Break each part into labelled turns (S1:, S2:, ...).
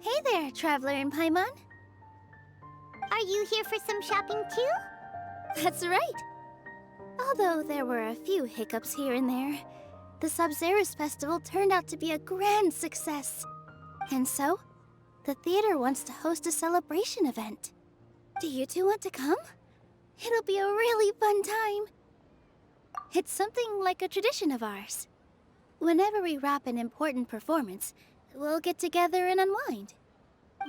S1: Hey there, Traveler in Paimon.
S2: Are you here for some shopping too?
S1: That's right. Although there were a few hiccups here and there, the Sabzerus Festival turned out to be a grand success. And so, the theater wants to host a celebration event. Do you two want to come? It'll be a really fun time. It's something like a tradition of ours. Whenever we wrap an important performance, we'll get together and unwind.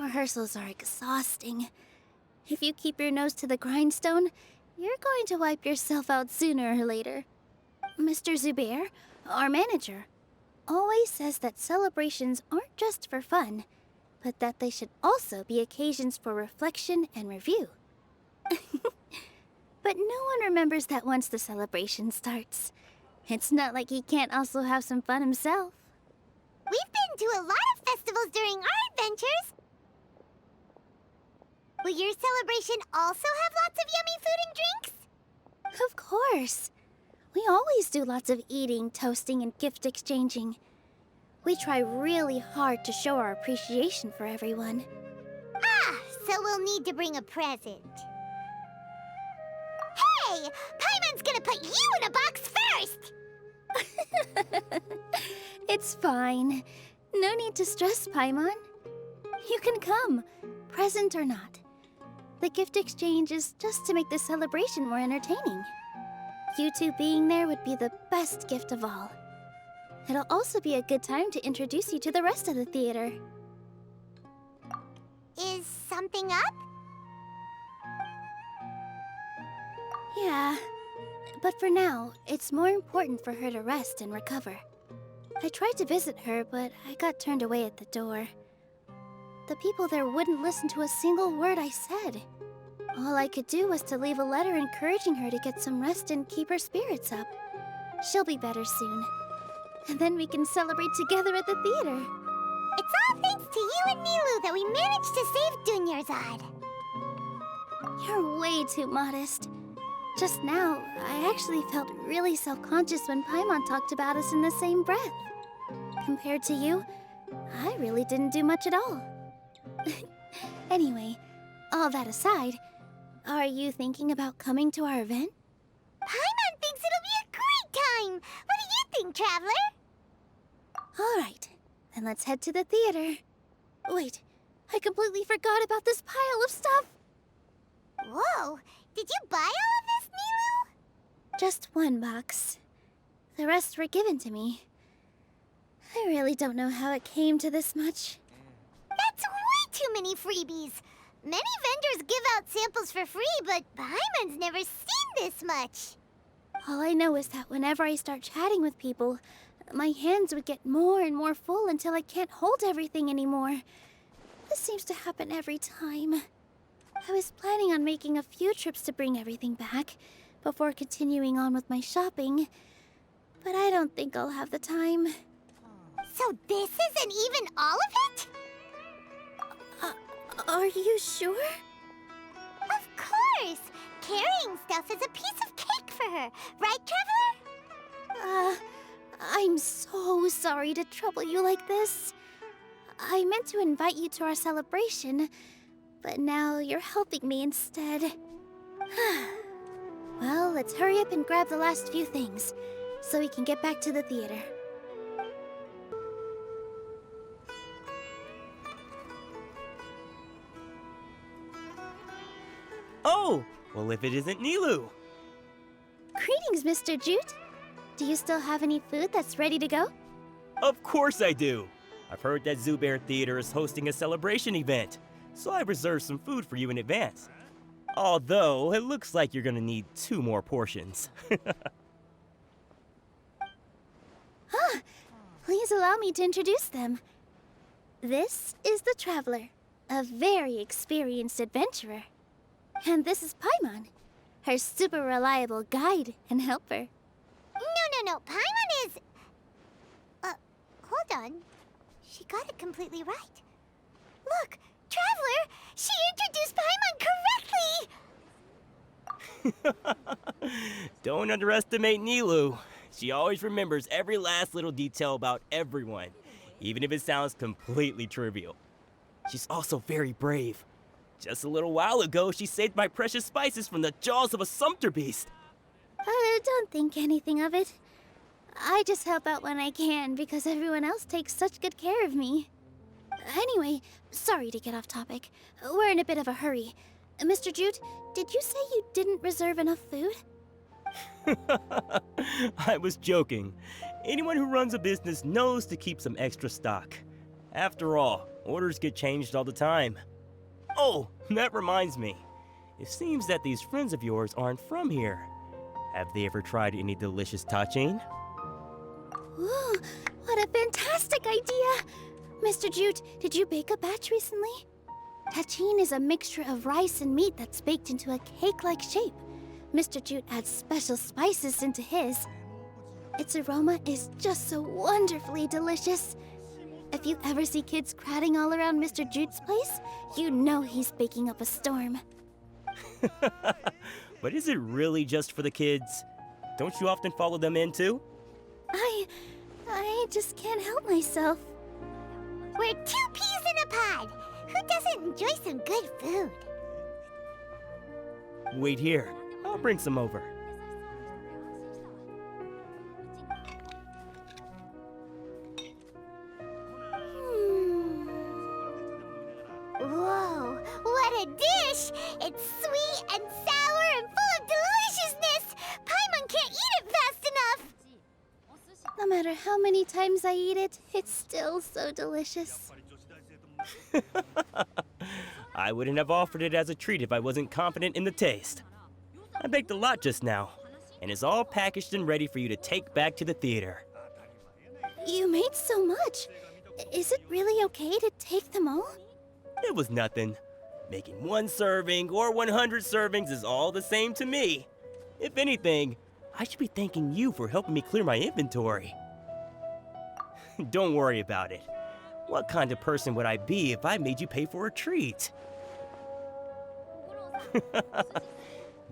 S1: Rehearsals are exhausting. If you keep your nose to the grindstone, you're going to wipe yourself out sooner or later. Mr. Zubayr, our manager, always says that celebrations aren't just for fun, but that they should also be occasions for reflection and review. But no one remembers that once the celebration starts. It's not like he can't also have some fun himself.
S2: We've been to a lot of festivals during our adventures. Will your celebration also have lots of yummy food and drinks?
S1: Of course. We always do lots of eating, toasting, and gift exchanging. We try really hard to show our appreciation for everyone.
S2: Ah, so we'll need to bring a present. Hey! Paimon's gonna put you in a box first!
S1: It's fine. No need to stress, Paimon. You can come, present or not. The gift exchange is just to make the celebration more entertaining. You two being there would be the best gift of all. It'll also be a good time to introduce you to the rest of the theater.
S2: Is something up?
S1: Yeah, but for now, it's more important for her to rest and recover. I tried to visit her, but I got turned away at the door. The people there wouldn't listen to a single word I said. All I could do was to leave a letter encouraging her to get some rest and keep her spirits up. She'll be better soon. And then we can celebrate together at the theater.
S2: It's all thanks to you and Nilou that we managed to save Dunyarzad.
S1: You're way too modest. Just now, I actually felt really self-conscious when Paimon talked about us in the same breath. Compared to you, I really didn't do much at all. Anyway, all that aside, are you thinking about coming to our event?
S2: Paimon thinks it'll be a great time! What do you think, Traveler?
S1: All right, then let's head to the theater. Wait, I completely forgot about this pile of stuff.
S2: Whoa, did you buy all of this, Nilou?
S1: Just one box. The rest were given to me. I really don't know how it came to this much.
S2: That's way too many freebies. Many vendors give out samples for free, but Paimon's never seen this much.
S1: All I know is that whenever I start chatting with people, my hands would get more and more full until I can't hold everything anymore. This seems to happen every time. I was planning on making a few trips to bring everything back before continuing on with my shopping, but I don't think I'll have the time.
S2: So this isn't even all of it?
S1: Are you sure?
S2: Of course! Carrying stuff is a piece of cake for her, right, Traveler?
S1: I'm so sorry to trouble you like this. I meant to invite you to our celebration, but now you're helping me instead. Well, let's hurry up and grab the last few things, so we can get back to the theater.
S3: Oh! Well, if it isn't Nilou!
S1: Greetings, Mr. Jute. Do you still have any food that's ready to go?
S3: Of course I do! I've heard that Zubayr Theater is hosting a celebration event, so I reserved some food for you in advance. Although, it looks like you're gonna need 2 more portions.
S1: Please allow me to introduce them. This is the Traveler, a very experienced adventurer. And this is Paimon, her super reliable guide and helper.
S2: No, Paimon is... hold on. She got it completely right. Look, Traveler, she introduced Paimon correctly!
S3: Don't underestimate Nilou. She always remembers every last little detail about everyone, even if it sounds completely trivial. She's also very brave. Just a little while ago, she saved my precious spices from the jaws of a sumpter beast.
S1: Don't think anything of it. I just help out when I can because everyone else takes such good care of me. Anyway, sorry to get off topic. We're in a bit of a hurry. Mr. Jute, did you say you didn't reserve enough food?
S3: I was joking. Anyone who runs a business knows to keep some extra stock. After all, orders get changed all the time. Oh, that reminds me. It seems that these friends of yours aren't from here. Have they ever tried any delicious tachin?
S1: Ooh, what a fantastic idea! Mr. Jute, did you bake a batch recently? Tachin is a mixture of rice and meat that's baked into a cake-like shape. Mr. Jute adds special spices into his. Its aroma is just so wonderfully delicious. If you ever see kids crowding all around Mr. Jute's place, you know he's baking up a storm.
S3: But is it really just for the kids? Don't you often follow them in too?
S1: I just can't help myself.
S2: We're 2 peas in a pod. Who doesn't enjoy some good food?
S3: Wait here. I'll bring some over.
S2: Whoa, what a dish! It's sweet and sour and full of deliciousness! Paimon can't eat it fast enough!
S1: No matter how many times I eat it, it's still so delicious.
S3: I wouldn't have offered it as a treat if I wasn't confident in the taste. I baked a lot just now, and it's all packaged and ready for you to take back to the theater.
S1: You made so much. Is it really okay to take them all?
S3: It was nothing. Making 1 serving or 100 servings is all the same to me. If anything, I should be thanking you for helping me clear my inventory. Don't worry about it. What kind of person would I be if I made you pay for a treat?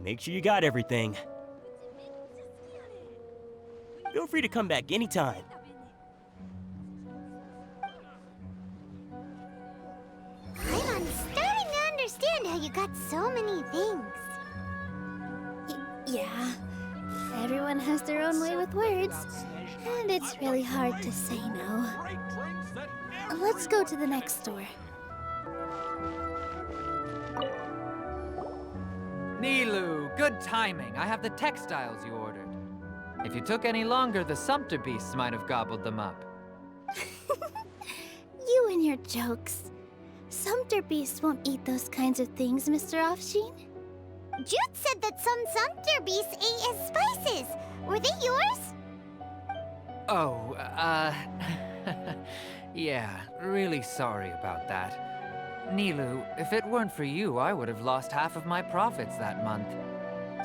S3: Make sure you got everything. Feel free to come back anytime.
S2: I'm starting to understand how you got so many things.
S1: Yeah. Everyone has their own way with words, and it's really hard to say no. Let's go to the next store.
S4: Nilou, good timing. I have the textiles you ordered. If you took any longer, the sumpter beasts might have gobbled them up.
S1: You and your jokes. Sumpter beasts won't eat those kinds of things, Mr. Offsheen.
S2: Jude said that some sumpter beasts ate his spices. Were they yours?
S4: Oh, yeah, really sorry about that. Nilou, if it weren't for you, I would have lost half of my profits that month.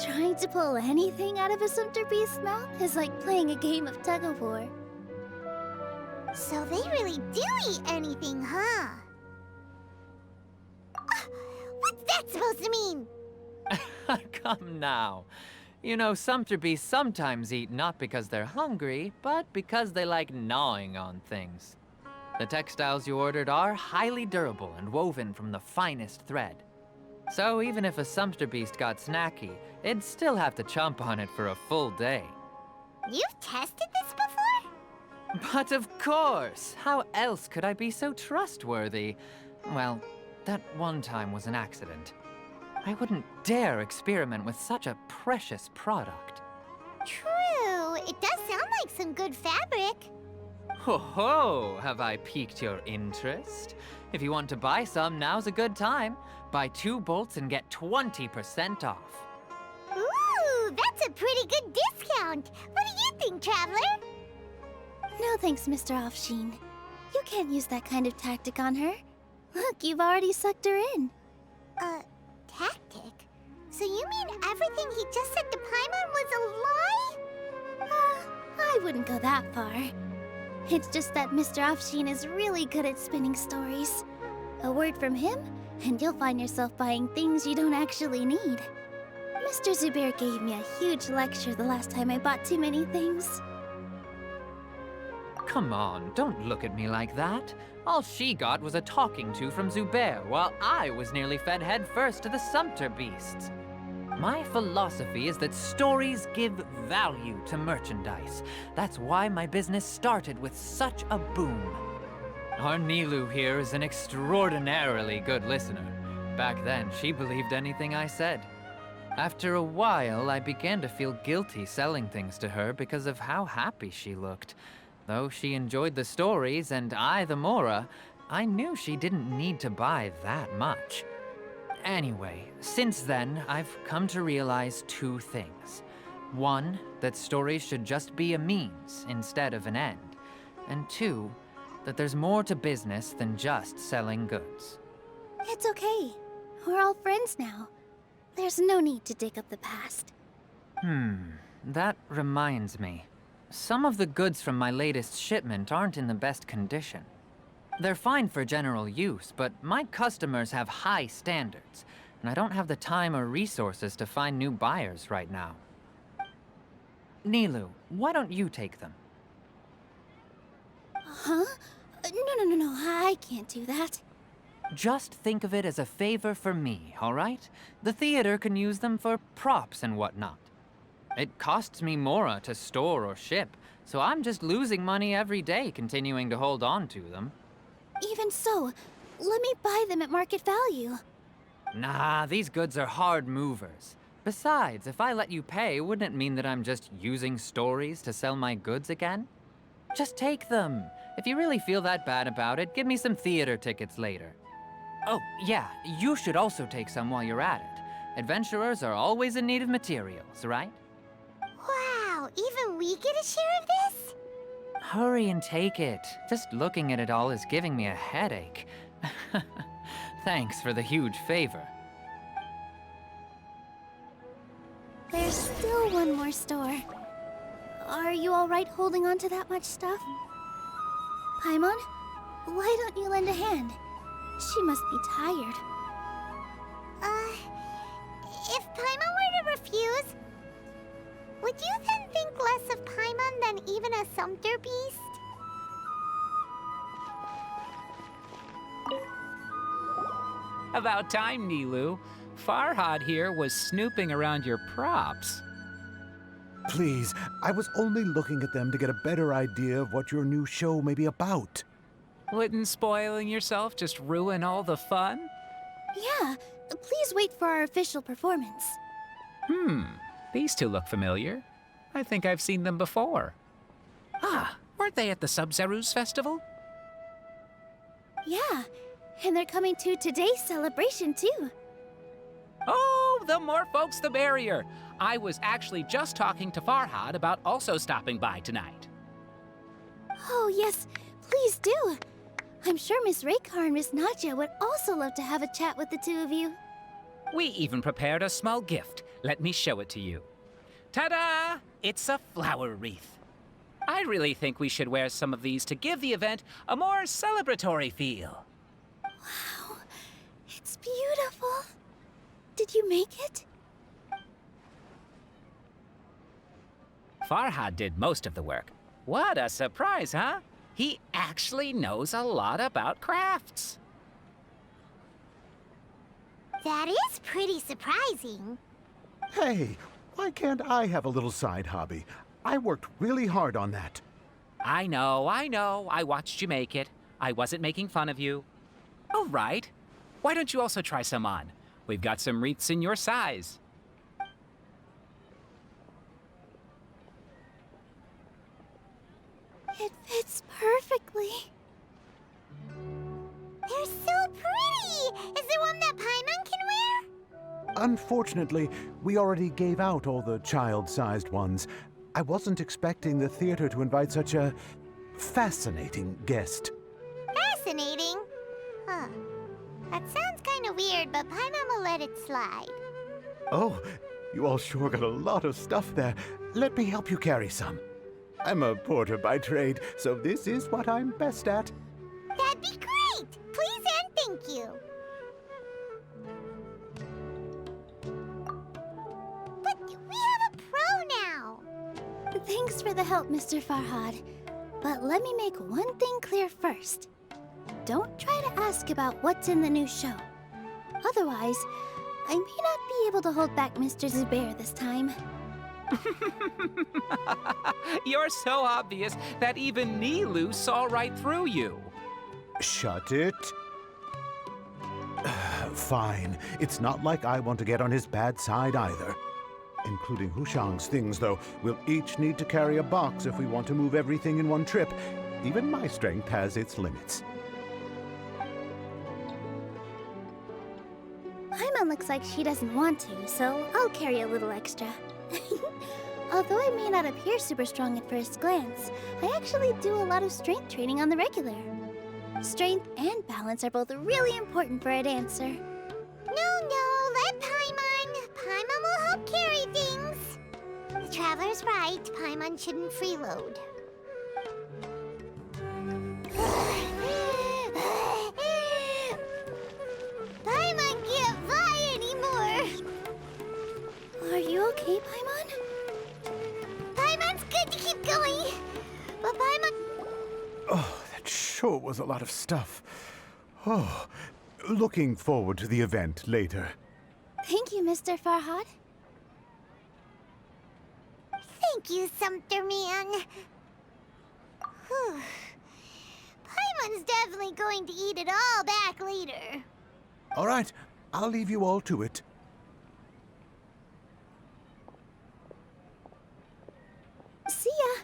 S1: Trying to pull anything out of a sumpter beast's mouth is like playing a game of tug-of-war.
S2: So they really do eat anything, huh? What's that supposed to mean?
S4: Come now. You know, sumpter beasts sometimes eat not because they're hungry, but because they like gnawing on things. The textiles you ordered are highly durable and woven from the finest thread. So even if a sumpter beast got snacky, it'd still have to chomp on it for a full day.
S2: You've tested this before?
S4: But of course! How else could I be so trustworthy? Well, that one time was an accident. I wouldn't dare experiment with such a precious product.
S2: True, it does sound like some good fabric.
S4: Ho ho! Have I piqued your interest? If you want to buy some, now's a good time. Buy 2 bolts and get 20% off.
S2: Ooh, that's a pretty good discount. What do you think, Traveler?
S1: No thanks, Mr. Offsheen. You can't use that kind of tactic on her. Look, you've already sucked her in.
S2: Tactic? So you mean everything he just said to Paimon was a lie?
S1: I wouldn't go that far. It's just that Mr. Offsheen is really good at spinning stories. A word from him, and you'll find yourself buying things you don't actually need. Mr. Zubayr gave me a huge lecture the last time I bought too many things.
S4: come on, don't look at me like that. All she got was a talking to from Zubayr, while I was nearly fed head first to the sumpter beasts. My philosophy is that stories give value to merchandise. That's why my business started with such a boom. Our Nilou here is an extraordinarily good listener. Back then, she believed anything I said. After a while, I began to feel guilty selling things to her because of how happy she looked. Though she enjoyed the stories and I the Mora, I knew she didn't need to buy that much. Anyway, since then, I've come to realize two things. One, that stories should just be a means instead of an end. And two, that there's more to business than just selling goods.
S1: It's okay. We're all friends now. There's no need to dig up the past.
S4: That reminds me. Some of the goods from my latest shipment aren't in the best condition. They're fine for general use, but my customers have high standards, and I don't have the time or resources to find new buyers right now. Nilou, why don't you take them?
S1: Huh? No, I can't do that.
S4: Just think of it as a favor for me, all right? The theater can use them for props and whatnot. It costs me Mora to store or ship, so I'm just losing money every day continuing to hold on to them.
S1: Even so, let me buy them at market value.
S4: Nah, these goods are hard movers. Besides, if I let you pay, wouldn't it mean that I'm just using stories to sell my goods again? Just take them. If you really feel that bad about it, give me some theater tickets later. Oh, yeah, you should also take some while you're at it. Adventurers are always in need of materials, right?
S2: Wow, even we get a share of this?
S4: Hurry and take it. Just looking at it all is giving me a headache. Thanks for the huge favor.
S1: There's still one more store. Are you all right holding on to that much stuff? Paimon, why don't you lend a hand? She must be tired.
S2: If Paimon were to refuse, would you then think less of Paimon than even a sumpter beast?
S5: About time, Nilou. Farhad here was snooping around your props.
S6: Please, I was only looking at them to get a better idea of what your new show may be about.
S5: Wouldn't spoiling yourself just ruin all the fun?
S1: Yeah, please wait for our official performance.
S5: These two look familiar. I think I've seen them before. Ah, weren't they at the Sub-Zeru's festival?
S1: Yeah, and they're coming to today's celebration too.
S5: Oh, the more folks the merrier. I was actually just talking to Farhad about also stopping by tonight.
S1: Oh yes, please do. I'm sure Miss Raykar and Miss Nadja would also love to have a chat with the two of you.
S5: We even prepared a small gift. Let me show it to you. Ta-da! It's a flower wreath. I really think we should wear some of these to give the event a more celebratory feel.
S1: Wow, it's beautiful. Did you make it?
S5: Farhad did most of the work. What a surprise, huh? He actually knows a lot about crafts.
S2: That is pretty surprising.
S6: Hey, why can't I have a little side hobby? I worked really hard on that.
S5: I know. I watched you make it. I wasn't making fun of you. All right. Why don't you also try some on? We've got some wreaths in your size.
S1: It fits perfectly.
S2: They're so pretty! Is there one that Paimon can wear?
S6: Unfortunately, we already gave out all the child-sized ones. I wasn't expecting the theater to invite such a fascinating guest.
S2: Fascinating. Huh. That sounds kind of weird, but Paimon will let it slide.
S6: Oh, you all sure got a lot of stuff there. Let me help you carry some. I'm a porter by trade, so this is what I'm best at.
S2: That'd be great! Please and thank you. But we have a pro now.
S1: Thanks for the help, Mr. Farhad. But let me make one thing clear first. Don't try to ask about what's in the new show. Otherwise, I may not be able to hold back Mr. Zubayr this time.
S5: You're so obvious that even Nilou saw right through you.
S6: Shut it. Fine. It's not like I want to get on his bad side either. Including Hushang's things, though. We'll each need to carry a box if we want to move everything in one trip. Even my strength has its limits.
S1: Paimon looks like she doesn't want to, so I'll carry a little extra. Although I may not appear super strong at first glance, I actually do a lot of strength training on the regular. Strength and balance are both really important for a dancer.
S2: No, let Paimon. Paimon will help carry things. The Traveler's right. Paimon shouldn't freeload. Paimon can't fly anymore.
S1: Are you okay, Paimon?
S2: Paimon's good to keep going. But Paimon...
S6: Oh, that sure was a lot of stuff. Oh, looking forward to the event later.
S1: Thank you, Mr. Farhad.
S2: Thank you, Sumpter Man. Whew. Paimon's definitely going to eat it all back later.
S6: All right, I'll leave you all to it.
S1: See ya!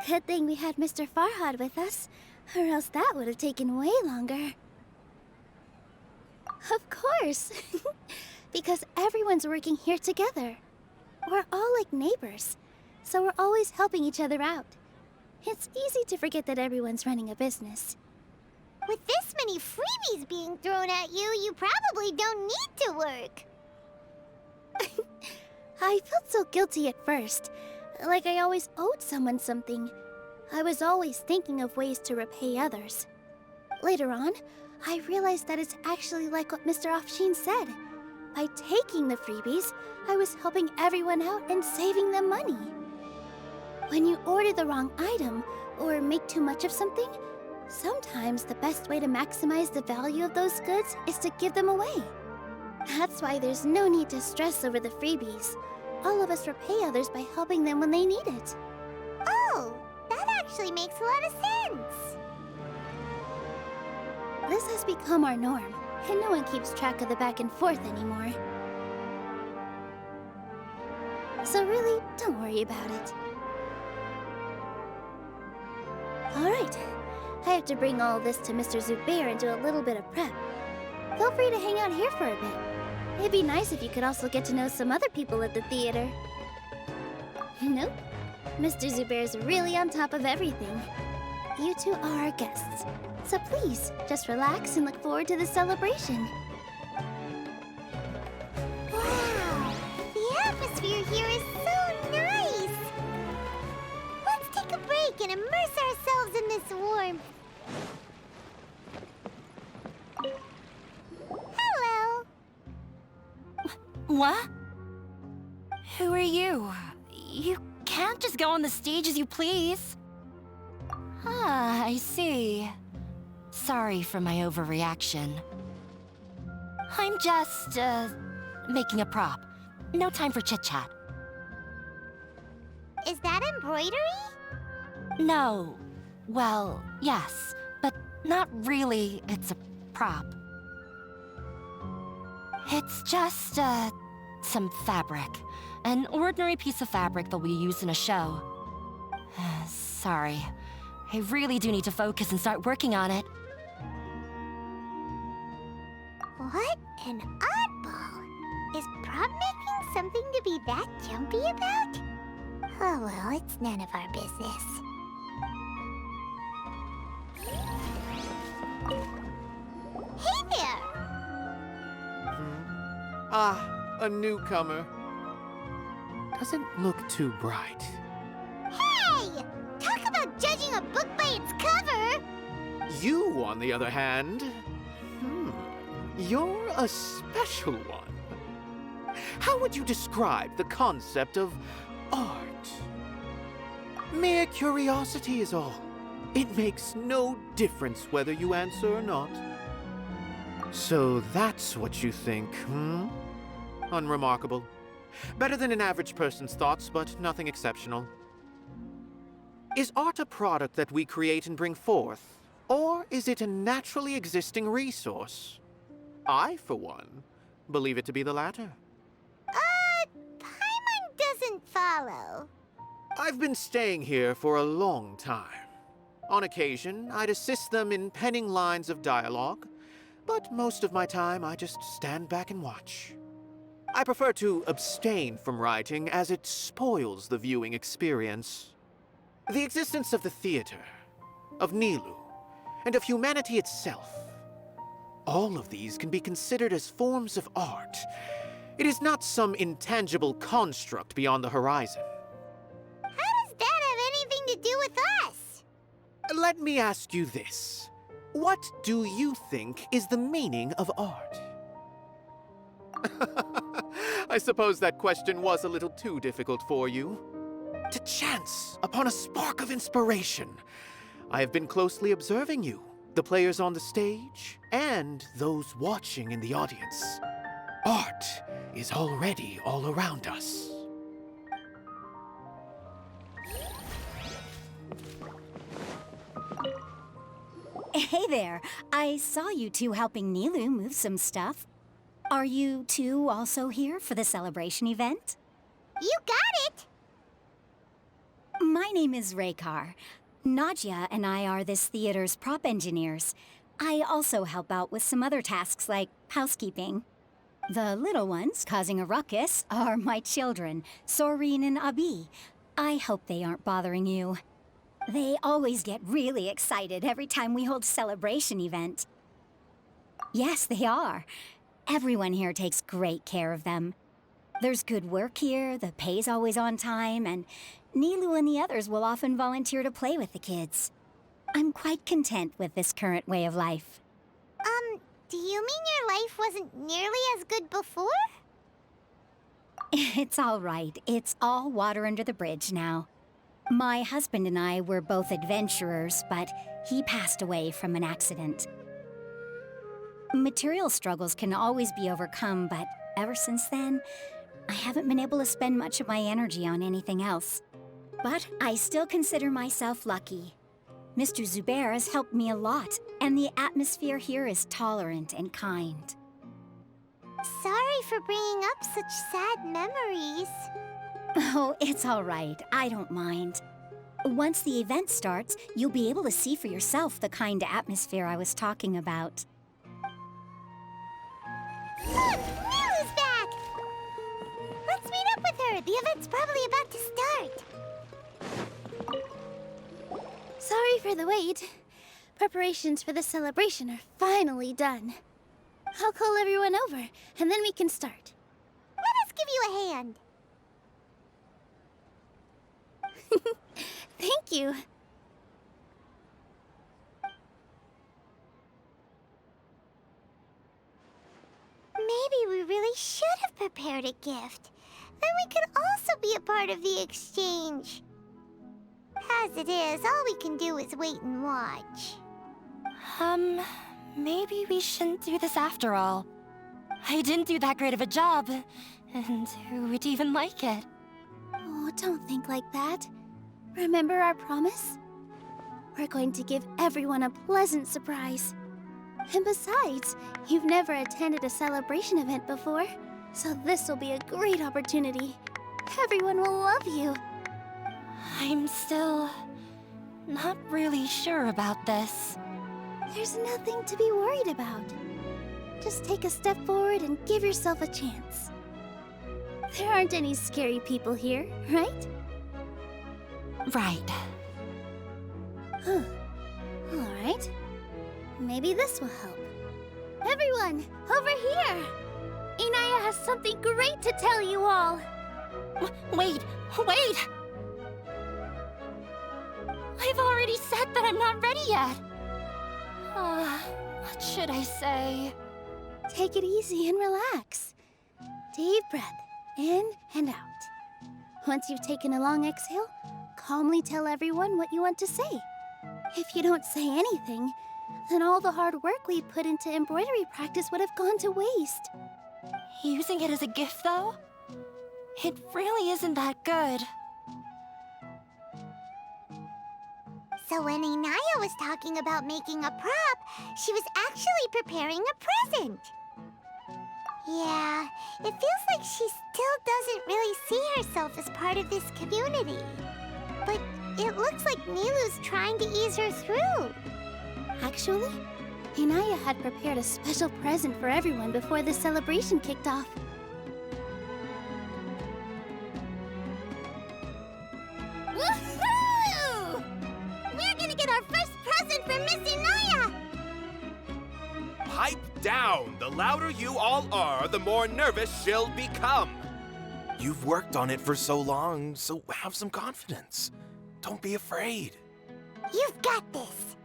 S1: Good thing we had Mr. Farhad with us, or else that would have taken way longer. Of course! Because everyone's working here together. We're all like neighbors, so we're always helping each other out. It's easy to forget that everyone's running a business.
S2: With this many freebies being thrown at you, you probably don't need to work.
S1: I felt so guilty at first, like I always owed someone something. I was always thinking of ways to repay others. Later on, I realized that it's actually like what Mr. Afshin said. By taking the freebies, I was helping everyone out and saving them money. When you order the wrong item, or make too much of something, sometimes the best way to maximize the value of those goods is to give them away. That's why there's no need to stress over the freebies. All of us repay others by helping them when they need it.
S2: Oh, that actually makes a lot of sense.
S1: This has become our norm, and no one keeps track of the back and forth anymore. So really, don't worry about it. Alright, I have to bring all this to Mr. Zubayr and do a little bit of prep. Feel free to hang out here for a bit. It'd be nice if you could also get to know some other people at the theater. Nope. Mr. Zubayr's really on top of everything. You two are our guests, so please, just relax and look forward to the celebration.
S2: Wow, the atmosphere here is so nice. Let's take a break and immerse ourselves in this warmth. Hello.
S7: What? Who are you? You can't just go on the stage as you please. Ah, I see. Sorry for my overreaction. I'm just, making a prop. No time for chit-chat.
S2: Is that embroidery?
S7: No. Well, yes, but not really. It's a prop. It's just, some fabric. An ordinary piece of fabric that we use in a show. Sorry. I really do need to focus and start working on it.
S2: What an oddball. Is prop making something to be that jumpy about? Oh well, it's none of our business. Hey there!
S8: Ah, a newcomer. Doesn't look too bright.
S2: Hey! Talk about judging a book by its cover!
S8: You, on the other hand, you're a special one. How would you describe the concept of art? Mere curiosity is all. It makes no difference whether you answer or not. So that's what you think, hmm? Unremarkable. Better than an average person's thoughts, but nothing exceptional. Is art a product that we create and bring forth? Or is it a naturally existing resource? I, for one, believe it to be the latter.
S2: Paimon doesn't follow.
S8: I've been staying here for a long time. On occasion, I'd assist them in penning lines of dialogue, but most of my time I just stand back and watch. I prefer to abstain from writing as it spoils the viewing experience. The existence of the theater, of Nilou, and of humanity itself. All of these can be considered as forms of art. It is not some intangible construct beyond the horizon.
S2: How does that have anything to do with us?
S8: Let me ask you this. What do you think is the meaning of art? I suppose that question was a little too difficult for you. To chance upon a spark of inspiration, I have been closely observing you, the players on the stage, and those watching in the audience. Art is already all around us.
S9: Hey there, I saw you two helping Nilou move some stuff. Are you two also here for the celebration event?
S2: You got it!
S9: My name is Raykar. Nadia and I are this theater's prop engineers. I also help out with some other tasks like housekeeping. The little ones causing a ruckus are my children, Sorin and Abi. I hope they aren't bothering you. They always get really excited every time we hold a celebration event. Yes, they are. Everyone here takes great care of them. There's good work here, the pay's always on time, and Nilou and the others will often volunteer to play with the kids. I'm quite content with this current way of life.
S2: Do you mean your life wasn't nearly as good before?
S9: It's all right. It's all water under the bridge now. My husband and I were both adventurers, but he passed away from an accident. Material struggles can always be overcome, but ever since then, I haven't been able to spend much of my energy on anything else. But I still consider myself lucky. Mr. Zubayr has helped me a lot, and the atmosphere here is tolerant and kind.
S2: Sorry for bringing up such sad memories.
S9: Oh, it's all right. I don't mind. Once the event starts, you'll be able to see for yourself the kind of atmosphere I was talking about.
S2: Look! Nilou's back! Let's meet up with her. The event's probably about to start.
S1: Sorry for the wait. Preparations for the celebration are finally done. I'll call everyone over, and then we can start.
S2: Let us give you a hand.
S1: Thank you.
S2: Maybe we really should have prepared a gift. Then we could also be a part of the exchange. As it is, all we can do is wait and watch.
S7: Maybe we shouldn't do this after all. I didn't do that great of a job, and who would even like it?
S1: Oh, don't think like that. Remember our promise? We're going to give everyone a pleasant surprise. And besides, you've never attended a celebration event before, so this will be a great opportunity. Everyone will love you.
S7: I'm still not really sure about this.
S1: There's nothing to be worried about. Just take a step forward and give yourself a chance. There aren't any scary people here, right?
S7: Right.
S1: Huh. All right. Maybe this will help. Everyone, over here! Inaya has something great to tell you all.
S7: Wait! I've already said that I'm not ready yet. What should I say?
S1: Take it easy and relax. Deep breath, in and out. Once you've taken a long exhale, calmly tell everyone what you want to say. If you don't say anything, then all the hard work we put into embroidery practice would have gone to waste.
S7: Using it as a gift, though? It really isn't that good.
S2: So when Inaya was talking about making a prop, she was actually preparing a present. Yeah, it feels like she still doesn't really see herself as part of this community. But it looks like Nilou's trying to ease her through.
S1: Actually, Inaya had prepared a special present for everyone before the celebration kicked off.
S2: Woohoo! We're gonna get our first present from Miss Inaya!
S10: Pipe down! The louder you all are, the more nervous she'll become. You've worked on it for so long, so have some confidence. Don't be afraid.
S2: You've got this.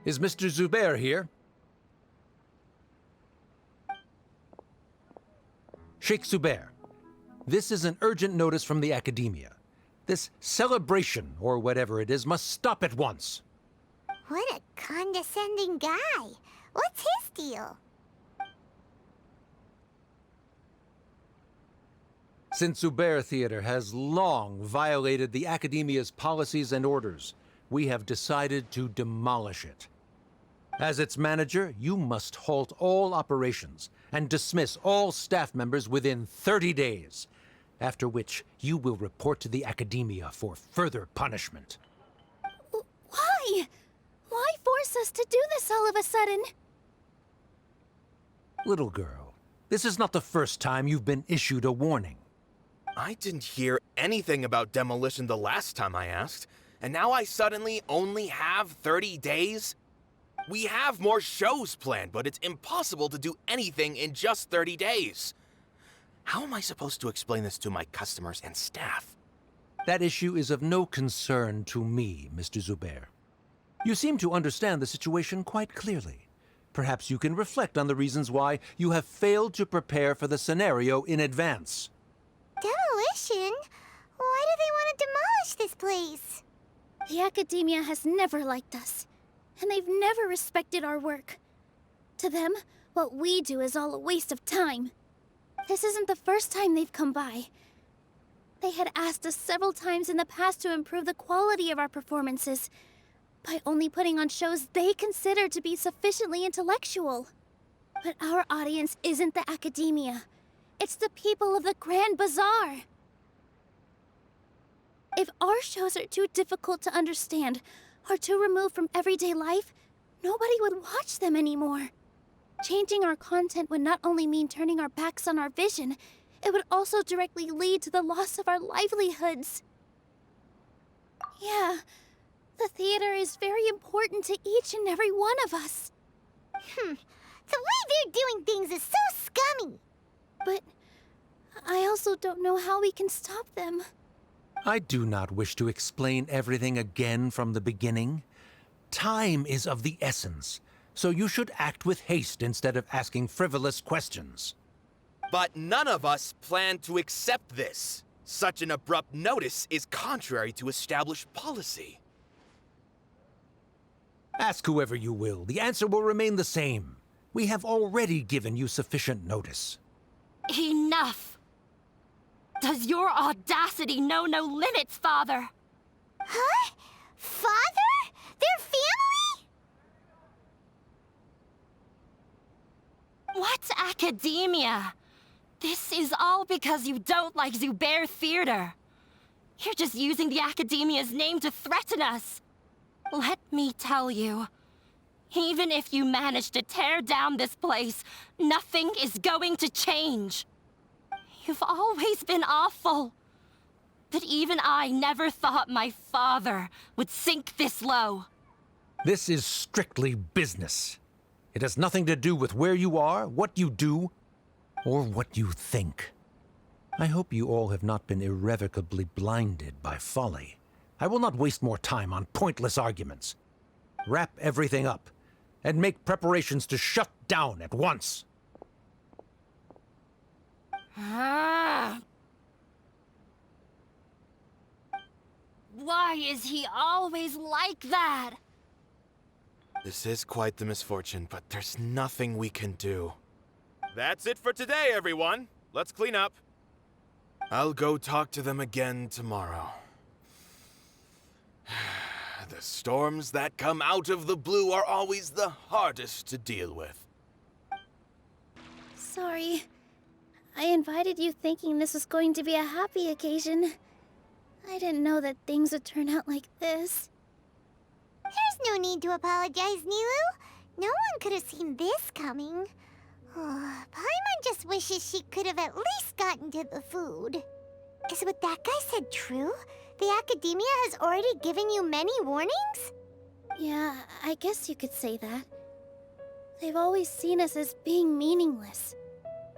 S11: Is Mr. Zubayr here? Sheikh Zubayr, this is an urgent notice from the Akademiya. This celebration, or whatever it is, must stop at once.
S2: What a condescending guy. What's his deal?
S11: Since Zubayr Theater has long violated the Akademiya's policies and orders, we have decided to demolish it. As its manager, you must halt all operations and dismiss all staff members within 30 days, after which you will report to the Akademiya for further punishment.
S1: Why? Why force us to do this all of a sudden?
S11: Little girl, this is not the first time you've been issued a warning.
S10: I didn't hear anything about demolition the last time I asked, and now I suddenly only have 30 days? We have more shows planned, but it's impossible to do anything in just 30 days. How am I supposed to explain this to my customers and staff?
S11: That issue is of no concern to me, Mr. Zubayr. You seem to understand the situation quite clearly. Perhaps you can reflect on the reasons why you have failed to prepare for the scenario in advance.
S2: Demolition? Why do they want to demolish this place?
S1: The Akademiya has never liked us, and they've never respected our work. To them, what we do is all a waste of time. This isn't the first time they've come by. They had asked us several times in the past to improve the quality of our performances by only putting on shows they consider to be sufficiently intellectual. But our audience isn't the Akademiya. It's the people of the Grand Bazaar. If our shows are too difficult to understand or too removed from everyday life, nobody would watch them anymore. Changing our content would not only mean turning our backs on our vision, it would also directly lead to the loss of our livelihoods. Yeah, the theater is very important to each and every one of us.
S2: The way they're doing things is so scummy.
S1: But I also don't know how we can stop them.
S11: I do not wish to explain everything again from the beginning. Time is of the essence, so you should act with haste instead of asking frivolous questions.
S10: But none of us plan to accept this. Such an abrupt notice is contrary to established policy.
S11: Ask whoever you will, the answer will remain the same. We have already given you sufficient notice.
S7: Enough! Does your audacity know no limits, Father?
S2: Huh? Father? Their family?
S7: What's Akademiya? This is all because you don't like Zubayr Theater. You're just using the Akademiya's name to threaten us. Let me tell you, even if you manage to tear down this place, nothing is going to change. You've always been awful. But even I never thought my father would sink this low.
S11: This is strictly business. It has nothing to do with where you are, what you do, or what you think. I hope you all have not been irrevocably blinded by folly. I will not waste more time on pointless arguments. Wrap everything up, and make preparations to shut down at once.
S7: Why is he always like that?
S10: This is quite the misfortune, but there's nothing we can do. That's it for today, everyone. Let's clean up. I'll go talk to them again tomorrow. The storms that come out of the blue are always the hardest to deal with.
S1: Sorry. I invited you thinking this was going to be a happy occasion. I didn't know that things would turn out like this.
S2: There's no need to apologize, Nilou. No one could have seen this coming. Paimon just wishes she could have at least gotten to the food. Is what that guy said true? The Akademiya has already given you many warnings?
S1: Yeah, I guess you could say that. They've always seen us as being meaningless.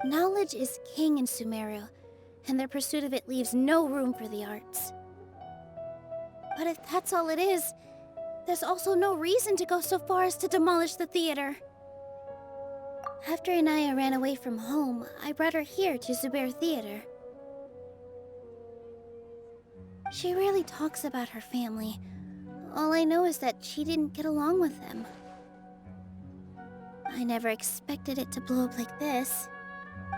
S1: Knowledge is king in Sumeru, and their pursuit of it leaves no room for the arts. But if that's all it is, there's also no reason to go so far as to demolish the theater. After Inaya ran away from home, I brought her here to Zubayr Theater. She rarely talks about her family. All I know is that she didn't get along with them. I never expected it to blow up like this.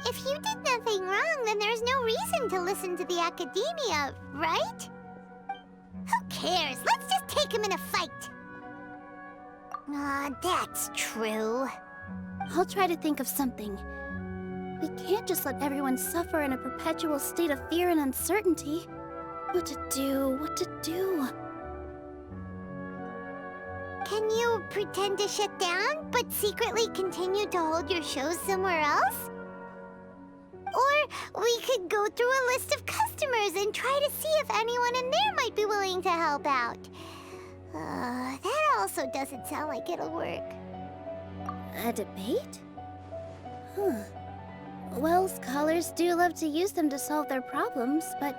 S2: If you did nothing wrong, then there's no reason to listen to the Akademiya, right? Who cares? Let's just take him in a fight. That's true.
S1: I'll try to think of something. We can't just let everyone suffer in a perpetual state of fear and uncertainty. What to do?
S2: Can you pretend to shut down, but secretly continue to hold your shows somewhere else? Or we could go through a list of customers and try to see if anyone in there might be willing to help out. That also doesn't sound like it'll work.
S1: A debate? Huh. Well, scholars do love to use them to solve their problems, but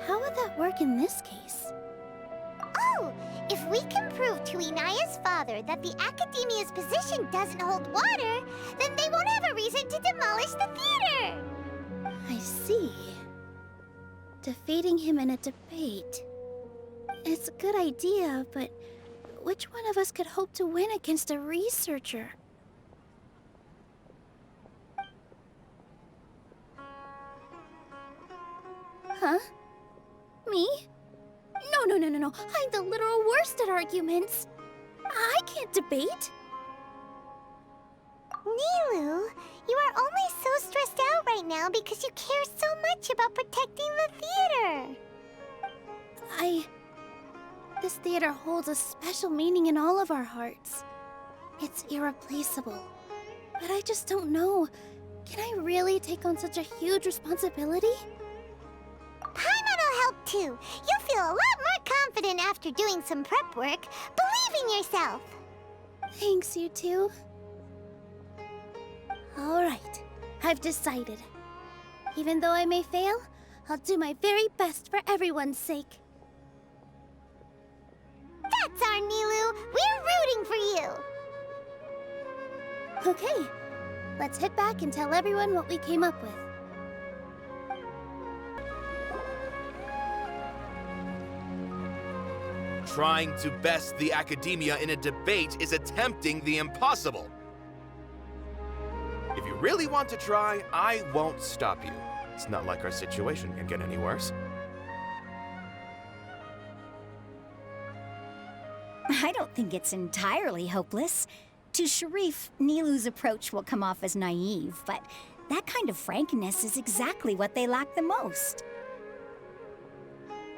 S1: how would that work in this case?
S2: Oh, if we can prove to Inaya's father that the Akademiya's position doesn't hold water, then they won't have a reason to demolish the theater!
S1: I see. Defeating him in a debate. It's a good idea, but which one of us could hope to win against a researcher? Huh? Me? No. I'm the literal worst at arguments. I can't debate.
S2: Nilou, you are only so stressed out right now because you care so much about protecting the theater.
S1: This theater holds a special meaning in all of our hearts. It's irreplaceable. But I just don't know. Can I really take on such a huge responsibility?
S2: Paimon will help too. You'll feel a lot more confident after doing some prep work. Believe in yourself.
S1: Thanks, you two. Alright, I've decided. Even though I may fail, I'll do my very best for everyone's sake.
S2: That's our Nilou. We're rooting for you.
S1: Okay, let's head back and tell everyone what we came up with.
S10: Trying to best the Akademiya in a debate is attempting the impossible. If you really want to try, I won't stop you. It's not like our situation can get any worse.
S9: I don't think it's entirely hopeless. To Sharif, Nilou's approach will come off as naive, but that kind of frankness is exactly what they lack the most.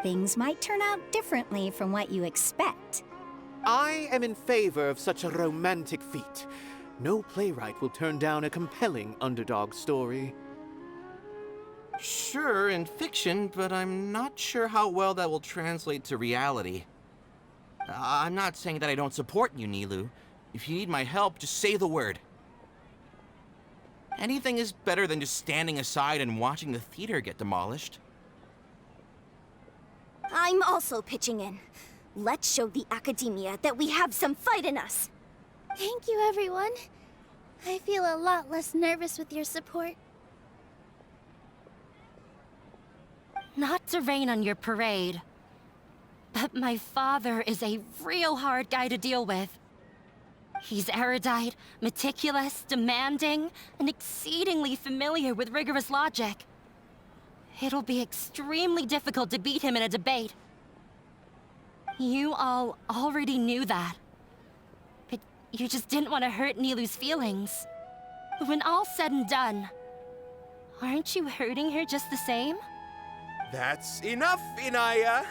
S9: Things might turn out differently from what you expect.
S8: I am in favor of such a romantic feat. No playwright will turn down a compelling underdog story.
S12: Sure, in fiction, but I'm not sure how well that will translate to reality. I'm not saying that I don't support you, Nilou. If you need my help, just say the word. Anything is better than just standing aside and watching the theater get demolished.
S7: I'm also pitching in. Let's show the Akademiya that we have some fight in us.
S1: Thank you, everyone. I feel a lot less nervous with your support.
S7: Not to rain on your parade. But my father is a real hard guy to deal with. He's erudite, meticulous, demanding, and exceedingly familiar with rigorous logic. It'll be extremely difficult to beat him in a debate. You all already knew that. But you just didn't want to hurt Nilou's feelings. When all's said and done, aren't you hurting her just the same?
S10: That's enough, Inaya!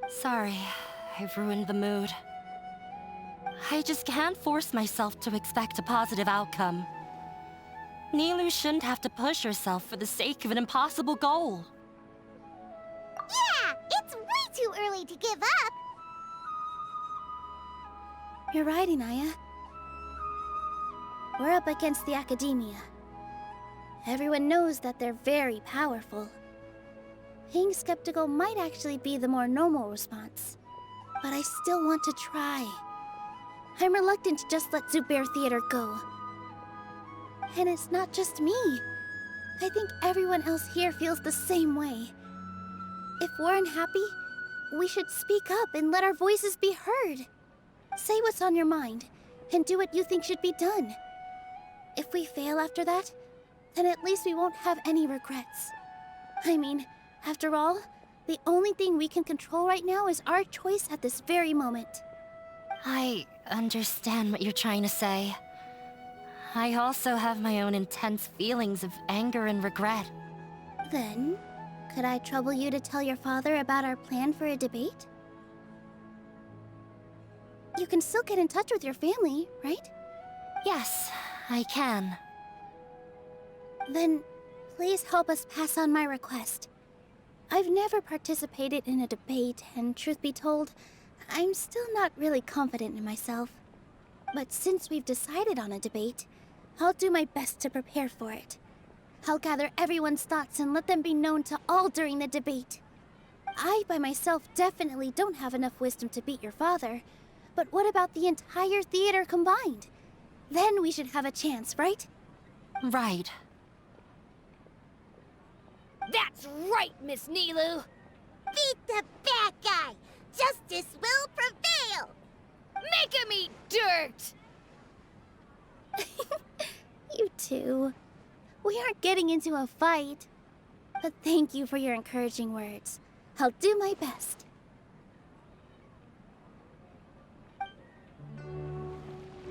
S7: Sorry, I've ruined the mood. I just can't force myself to expect a positive outcome. Nilou shouldn't have to push herself for the sake of an impossible goal.
S2: Yeah, it's way too early to give up.
S1: You're right, Inaya. We're up against the Akademiya. Everyone knows that they're very powerful. Being skeptical might actually be the more normal response. But I still want to try. I'm reluctant to just let Zubayr Theater go. And it's not just me. I think everyone else here feels the same way. If we're unhappy, we should speak up and let our voices be heard. Say what's on your mind, and do what you think should be done. If we fail after that, then at least we won't have any regrets. I mean, after all, the only thing we can control right now is our choice at this very moment.
S7: I understand what you're trying to say. I also have my own intense feelings of anger and regret.
S1: Then, could I trouble you to tell your father about our plan for a debate? You can still get in touch with your family, right?
S7: Yes, I can.
S1: Then, please help us pass on my request. I've never participated in a debate, and truth be told, I'm still not really confident in myself. But since we've decided on a debate, I'll do my best to prepare for it. I'll gather everyone's thoughts and let them be known to all during the debate. I, by myself, definitely don't have enough wisdom to beat your father. But what about the entire theater combined? Then we should have a chance, right?
S7: Right.
S13: That's right, Miss Nilou!
S2: Beat the bad guy! Justice will prevail!
S13: Make him eat dirt!
S1: You two. We aren't getting into a fight. But thank you for your encouraging words. I'll do my best.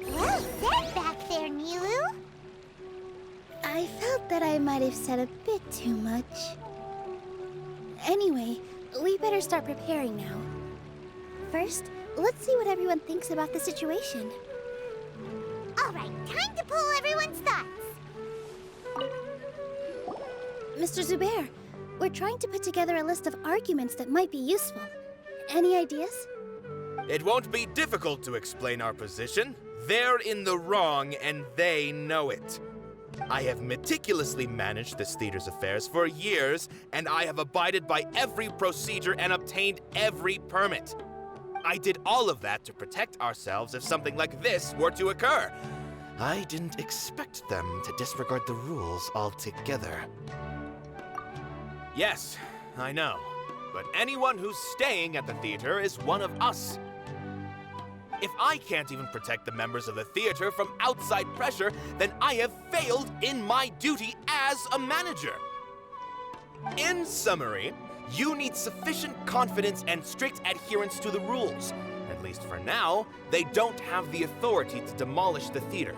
S2: Well said back there, Nilou.
S1: I felt that I might have said a bit too much. Anyway, we better start preparing now. First, let's see what everyone thinks about the situation.
S2: All right, time to pull everyone's thoughts.
S1: Mr. Zubayr, we're trying to put together a list of arguments that might be useful. Any ideas?
S10: It won't be difficult to explain our position. They're in the wrong, and they know it. I have meticulously managed this theater's affairs for years, and I have abided by every procedure and obtained every permit. I did all of that to protect ourselves if something like this were to occur. I didn't expect them to disregard the rules altogether. Yes, I know, but anyone who's staying at the theater is one of us. If I can't even protect the members of the theater from outside pressure, then I have failed in my duty as a manager. In summary, you need sufficient confidence and strict adherence to the rules. At least for now, they don't have the authority to demolish the theater.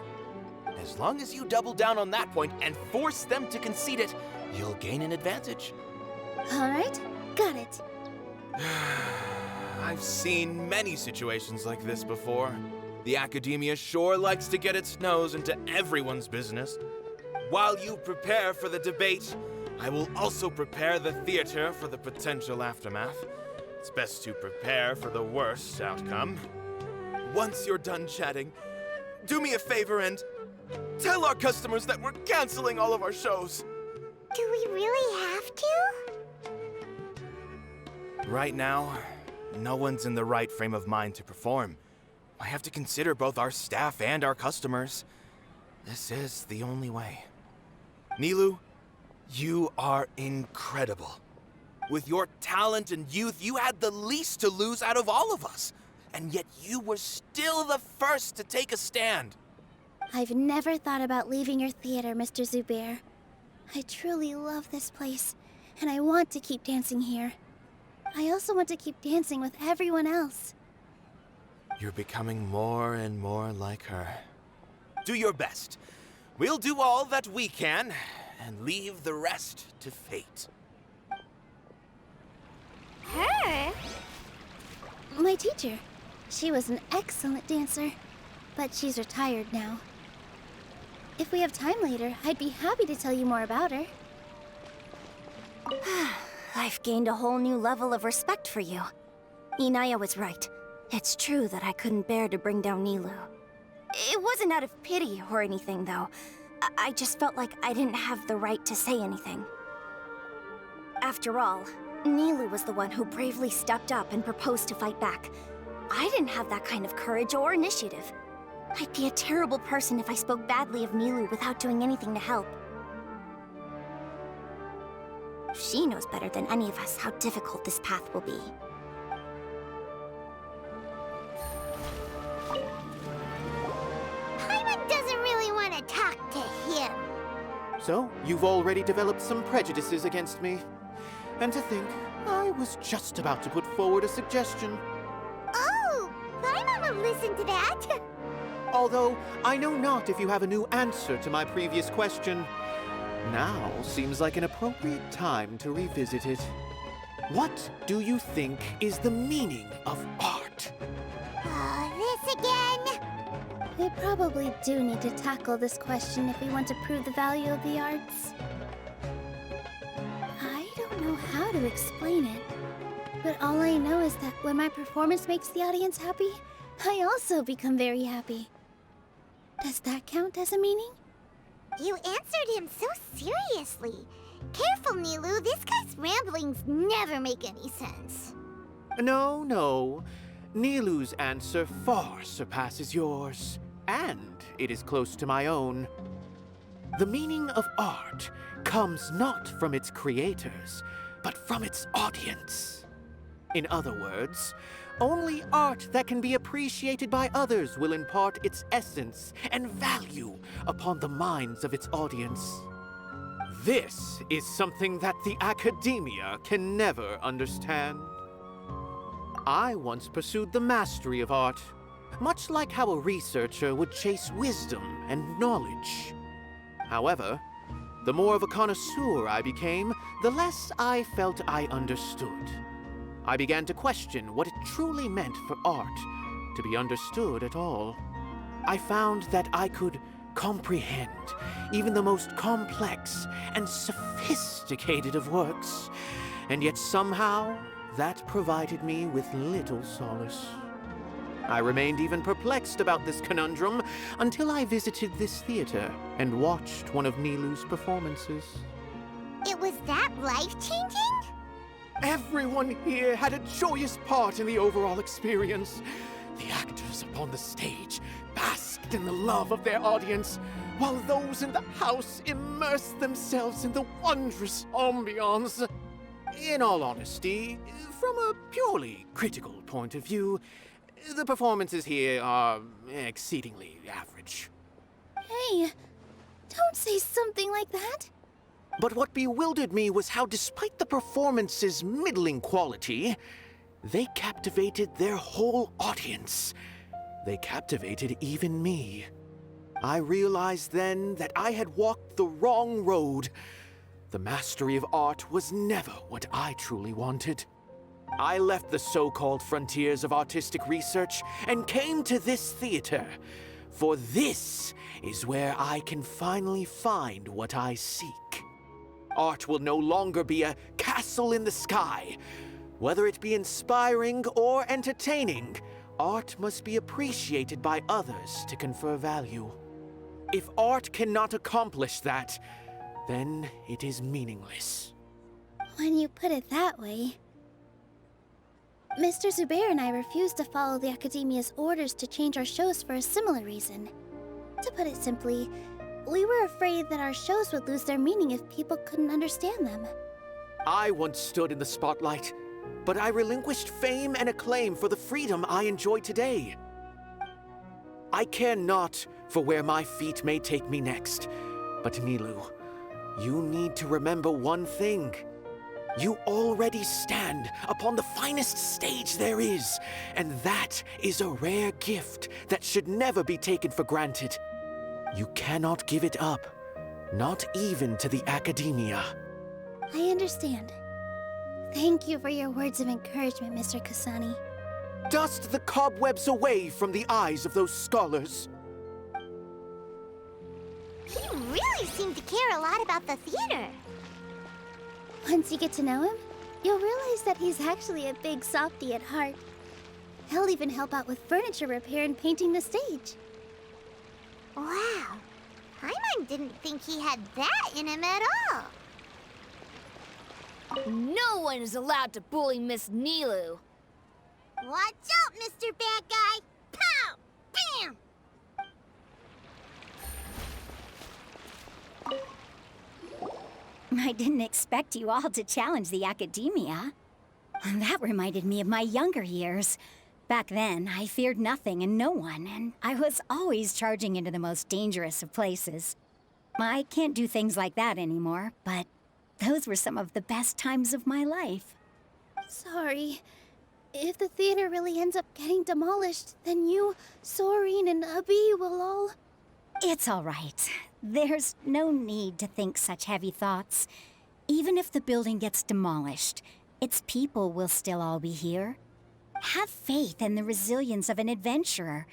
S10: As long as you double down on that point and force them to concede it, you'll gain an advantage.
S1: All right, got it.
S10: I've seen many situations like this before. The Akademiya sure likes to get its nose into everyone's business. While you prepare for the debate, I will also prepare the theater for the potential aftermath. It's best to prepare for the worst outcome. Once you're done chatting, do me a favor and tell our customers that we're canceling all of our shows.
S2: Do we really have to?
S10: Right now, no one's in the right frame of mind to perform. I have to consider both our staff and our customers. This is the only way. Nilou, You are incredible. With your talent and youth, you had the least to lose out of all of us. And yet you were still the first to take a stand.
S1: I've never thought about leaving your theater, Mr. Zubayr. I truly love this place, and I want to keep dancing here. I also want to keep dancing with everyone else.
S10: You're becoming more and more like her. Do your best. We'll do all that we can, and leave the rest to fate.
S1: Her? My teacher. She was an excellent dancer, but she's retired now. If we have time later, I'd be happy to tell you more about her.
S9: I've gained a whole new level of respect for you. Inaya was right. It's true that I couldn't bear to bring down Nilou. It wasn't out of pity or anything, though. I just felt like I didn't have the right to say anything. After all, Nilou was the one who bravely stepped up and proposed to fight back. I didn't have that kind of courage or initiative. I'd be a terrible person if I spoke badly of Nilou without doing anything to help. She knows better than any of us how difficult this path will be.
S2: Paimon doesn't really want to talk to him.
S8: So, you've already developed some prejudices against me. And to think, I was just about to put forward a suggestion.
S2: Oh, Paimon will listen to that.
S8: Although, I know not if you have a new answer to my previous question. Now seems like an appropriate time to revisit it. What do you think is the meaning of art?
S2: This again?
S1: We probably do need to tackle this question if we want to prove the value of the arts. I don't know how to explain it, but all I know is that when my performance makes the audience happy, I also become very happy. Does that count as a meaning?
S2: You answered him so seriously. Careful, Nilou. This guy's ramblings never make any sense.
S8: No. Nilou's answer far surpasses yours, and it is close to my own. The meaning of art comes not from its creators, but from its audience. In other words, only art that can be appreciated by others will impart its essence and value upon the minds of its audience. This is something that the Akademiya can never understand. I once pursued the mastery of art, much like how a researcher would chase wisdom and knowledge. However, the more of a connoisseur I became, the less I felt I understood. I began to question what it truly meant for art to be understood at all. I found that I could comprehend even the most complex and sophisticated of works, and yet somehow that provided me with little solace. I remained even perplexed about this conundrum until I visited this theater and watched one of Nilou's performances.
S2: It was that life-changing?
S8: Everyone here had a joyous part in the overall experience. The actors upon the stage basked in the love of their audience, while those in the house immersed themselves in the wondrous ambiance. In all honesty, from a purely critical point of view, the performances here are exceedingly average.
S1: Hey, don't say something like that.
S8: But what bewildered me was how, despite the performance's middling quality, they captivated their whole audience. They captivated even me. I realized then that I had walked the wrong road. The mastery of art was never what I truly wanted. I left the so-called frontiers of artistic research and came to this theater, for this is where I can finally find what I seek. Art will no longer be a castle in the sky. Whether it be inspiring or entertaining, art must be appreciated by others to confer value. If art cannot accomplish that, then it is meaningless.
S1: When you put it that way... Mr. Zubayr and I refused to follow the Akademiya's orders to change our shows for a similar reason. To put it simply, We were afraid that our shows would lose their meaning if people couldn't understand them.
S8: I once stood in the spotlight, but I relinquished fame and acclaim for the freedom I enjoy today. I care not for where my feet may take me next, but Nilou, you need to remember one thing. You already stand upon the finest stage there is, and that is a rare gift that should never be taken for granted. You cannot give it up, not even to the Akademiya.
S1: I understand. Thank you for your words of encouragement, Mr. Kasani.
S8: Dust the cobwebs away from the eyes of those scholars.
S2: He really seemed to care a lot about the theater.
S1: Once you get to know him, you'll realize that he's actually a big softie at heart. He'll even help out with furniture repair and painting the stage.
S2: Wow. Paimon didn't think he had that in him at all.
S13: No one is allowed to bully Miss Nilou.
S2: Watch out, Mr. Bad Guy! Pow! Bam!
S9: I didn't expect you all to challenge the Akademiya. That reminded me of my younger years. Back then, I feared nothing and no one, and I was always charging into the most dangerous of places. I can't do things like that anymore, but those were some of the best times of my life.
S1: Sorry. If the theater really ends up getting demolished, then you, Soren, and Abi will all...
S9: It's all right. There's no need to think such heavy thoughts. Even if the building gets demolished, its people will still all be here. Have faith in the resilience of an adventurer.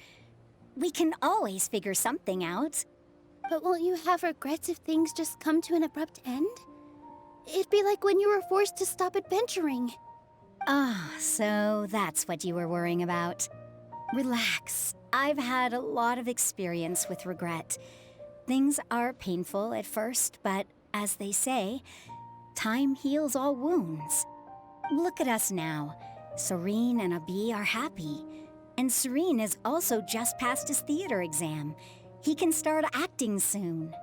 S9: We can always figure something out.
S1: But won't you have regrets if things just come to an abrupt end? It'd be like when you were forced to stop adventuring.
S9: Ah, so that's what you were worrying about. Relax. I've had a lot of experience with regret. Things are painful at first, but as they say, time heals all wounds. Look at us now. Soren and Abi are happy. And Soren has also just passed his theater exam. He can start acting soon.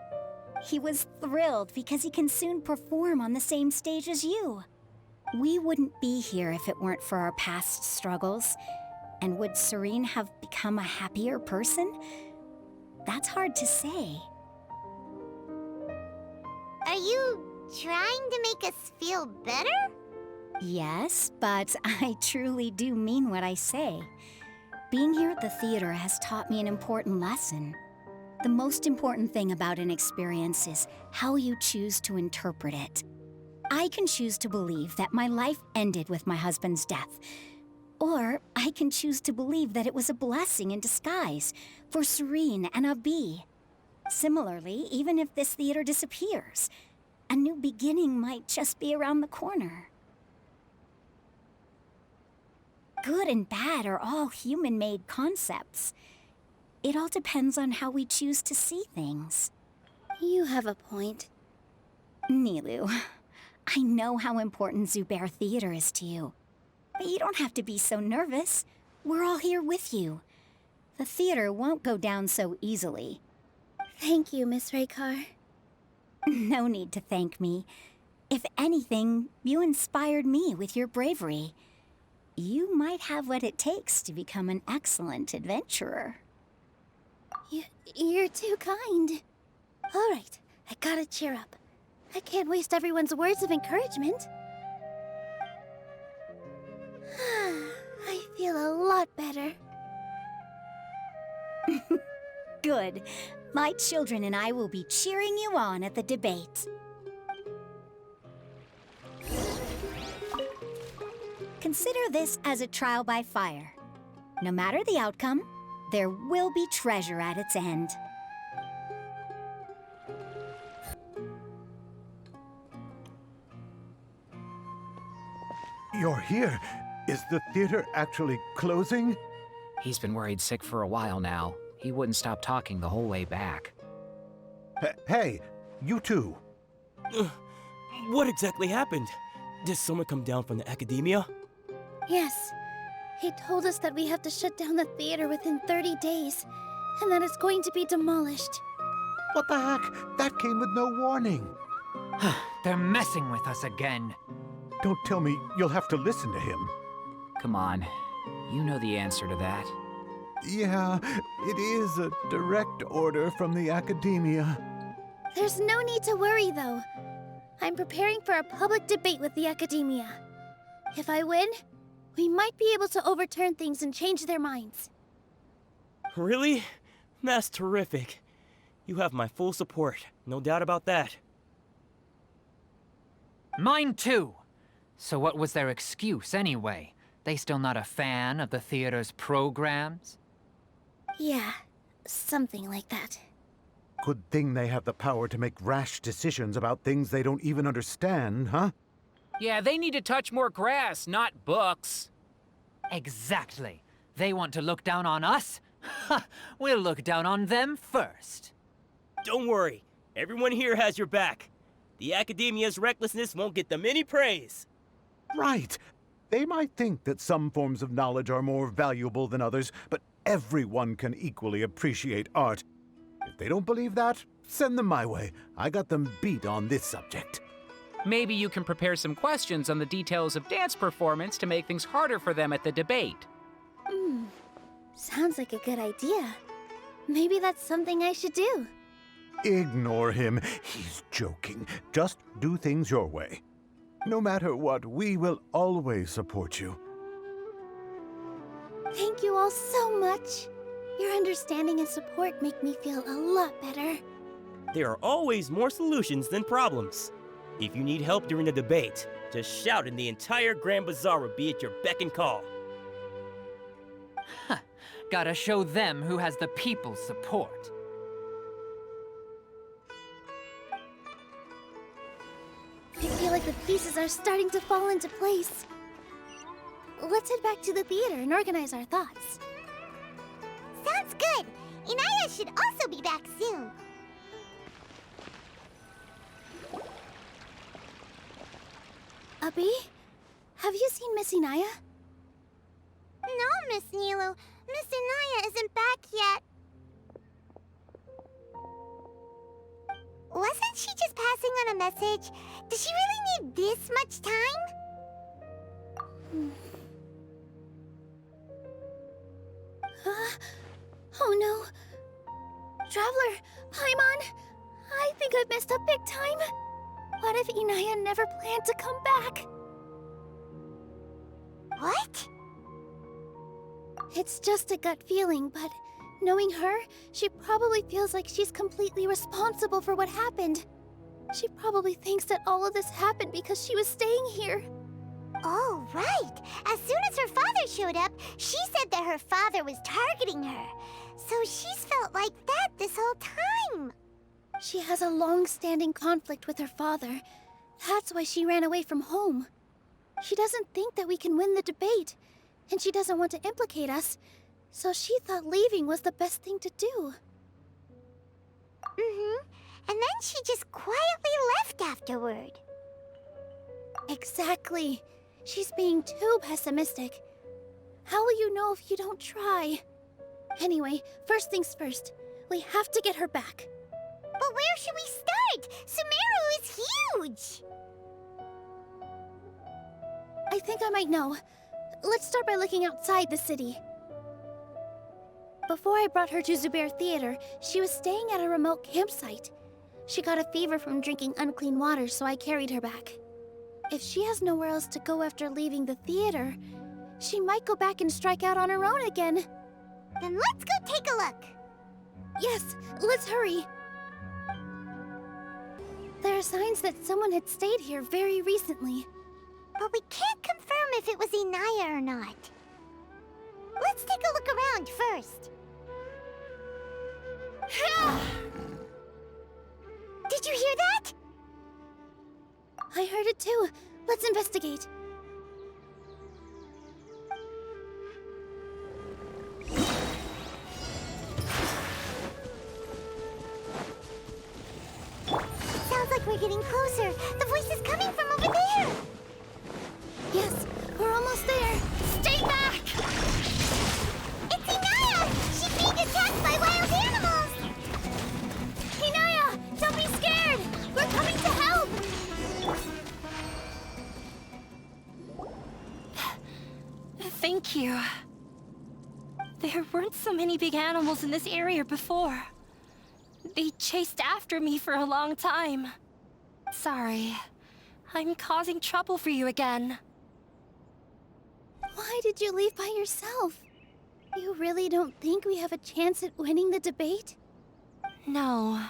S9: He was thrilled because he can soon perform on the same stage as you. We wouldn't be here if it weren't for our past struggles. And would Soren have become a happier person? That's hard to say.
S2: Are you trying to make us feel better?
S9: Yes, but I truly do mean what I say. Being here at the theater has taught me an important lesson. The most important thing about an experience is how you choose to interpret it. I can choose to believe that my life ended with my husband's death. Or I can choose to believe that it was a blessing in disguise for Soren and Abi. Similarly, even if this theater disappears, a new beginning might just be around the corner. Good and bad are all human-made concepts. It all depends on how we choose to see things.
S1: You have a point.
S9: Nilou, I know how important Zubayr Theater is to you. But you don't have to be so nervous. We're all here with you. The theater won't go down so easily.
S1: Thank you, Miss Raykar.
S9: No need to thank me. If anything, you inspired me with your bravery. You might have what it takes to become an excellent adventurer.
S1: You're too kind. All right, I gotta cheer up. I can't waste everyone's words of encouragement. I feel a lot better.
S9: Good. My children and I will be cheering you on at the debate. Consider this as a trial by fire. No matter the outcome, there will be treasure at its end.
S6: You're here. Is the theater actually closing?
S5: He's been worried sick for a while now. He wouldn't stop talking the whole way back.
S6: Hey, you two.
S3: What exactly happened? Did someone come down from the Akademiya?
S1: Yes. He told us that we have to shut down the theater within 30 days, and that it's going to be demolished.
S6: What the heck? That came with no warning.
S4: They're messing with us again.
S6: Don't tell me you'll have to listen to him.
S5: Come on. You know the answer to that.
S6: Yeah, it is a direct order from the Akademiya.
S1: There's no need to worry, though. I'm preparing for a public debate with the Akademiya. If I win, we might be able to overturn things and change their minds.
S3: Really? That's terrific. You have my full support, no doubt about that.
S4: Mine too. So what was their excuse anyway? They still not a fan of the theater's programs?
S1: Yeah, something like that.
S6: Good thing they have the power to make rash decisions about things they don't even understand, huh?
S5: Yeah, they need to touch more grass, not books.
S4: Exactly. They want to look down on us? Ha! We'll look down on them first.
S3: Don't worry, everyone here has your back. The Akademiya's recklessness won't get them any praise.
S6: Right. They might think that some forms of knowledge are more valuable than others, but everyone can equally appreciate art. If they don't believe that, send them my way. I got them beat on this subject.
S5: Maybe you can prepare some questions on the details of dance performance to make things harder for them at the debate.
S1: Sounds like a good idea. Maybe that's something I should do.
S6: Ignore him. He's joking. Just do things your way. No matter what, we will always support you.
S1: Thank you all so much. Your understanding and support make me feel a lot better.
S3: There are always more solutions than problems. If you need help during the debate, just shout and the entire Grand Bazaar will be at your beck and call.
S4: Gotta show them who has the people's support.
S1: I feel like the pieces are starting to fall into place. Let's head back to the theater and organize our thoughts.
S2: Sounds good. Inaya should also be back soon.
S1: Abi, have you seen Miss Inaya?
S2: No, Miss Nilou. Miss Inaya isn't back yet. Wasn't she just passing on a message? Does she really need this much time?
S1: Oh no. Traveler, Paimon, I think I messed up big time. What if Inaya never planned to come back?
S2: What?
S1: It's just a gut feeling, but knowing her, she probably feels like she's completely responsible for what happened. She probably thinks that all of this happened because she was staying here.
S2: Oh, right. As soon as her father showed up, she said that her father was targeting her. So she's felt like that this whole time.
S1: She has a long-standing conflict with her father. That's why she ran away from home. She doesn't think that we can win the debate, and she doesn't want to implicate us, so she thought leaving was the best thing to do.
S2: And then she just quietly left afterward.
S1: Exactly. She's being too pessimistic. How will you know if you don't try? Anyway, first things first. We have to get her back.
S2: But where should we start? Sumeru is huge!
S1: I think I might know. Let's start by looking outside the city. Before I brought her to Zubayr Theater, she was staying at a remote campsite. She got a fever from drinking unclean water, so I carried her back. If she has nowhere else to go after leaving the theater, she might go back and strike out on her own again.
S2: Then let's go take a look.
S1: Yes, let's hurry. There are signs that someone had stayed here very recently.
S2: But we can't confirm if it was Inaya or not. Let's take a look around first. Did you hear that?
S1: I heard it too. Let's investigate.
S2: Sounds like we're getting closer. The voice is coming from over there.
S1: Yes, we're almost there. Stay back!
S2: It's Inaya! She's being attacked by wild animals!
S1: Inaya!
S7: Thank you. There weren't so many big animals in this area before. They chased after me for a long time. Sorry. I'm causing trouble for you again.
S1: Why did you leave by yourself? You really don't think we have a chance at winning the debate?
S7: No.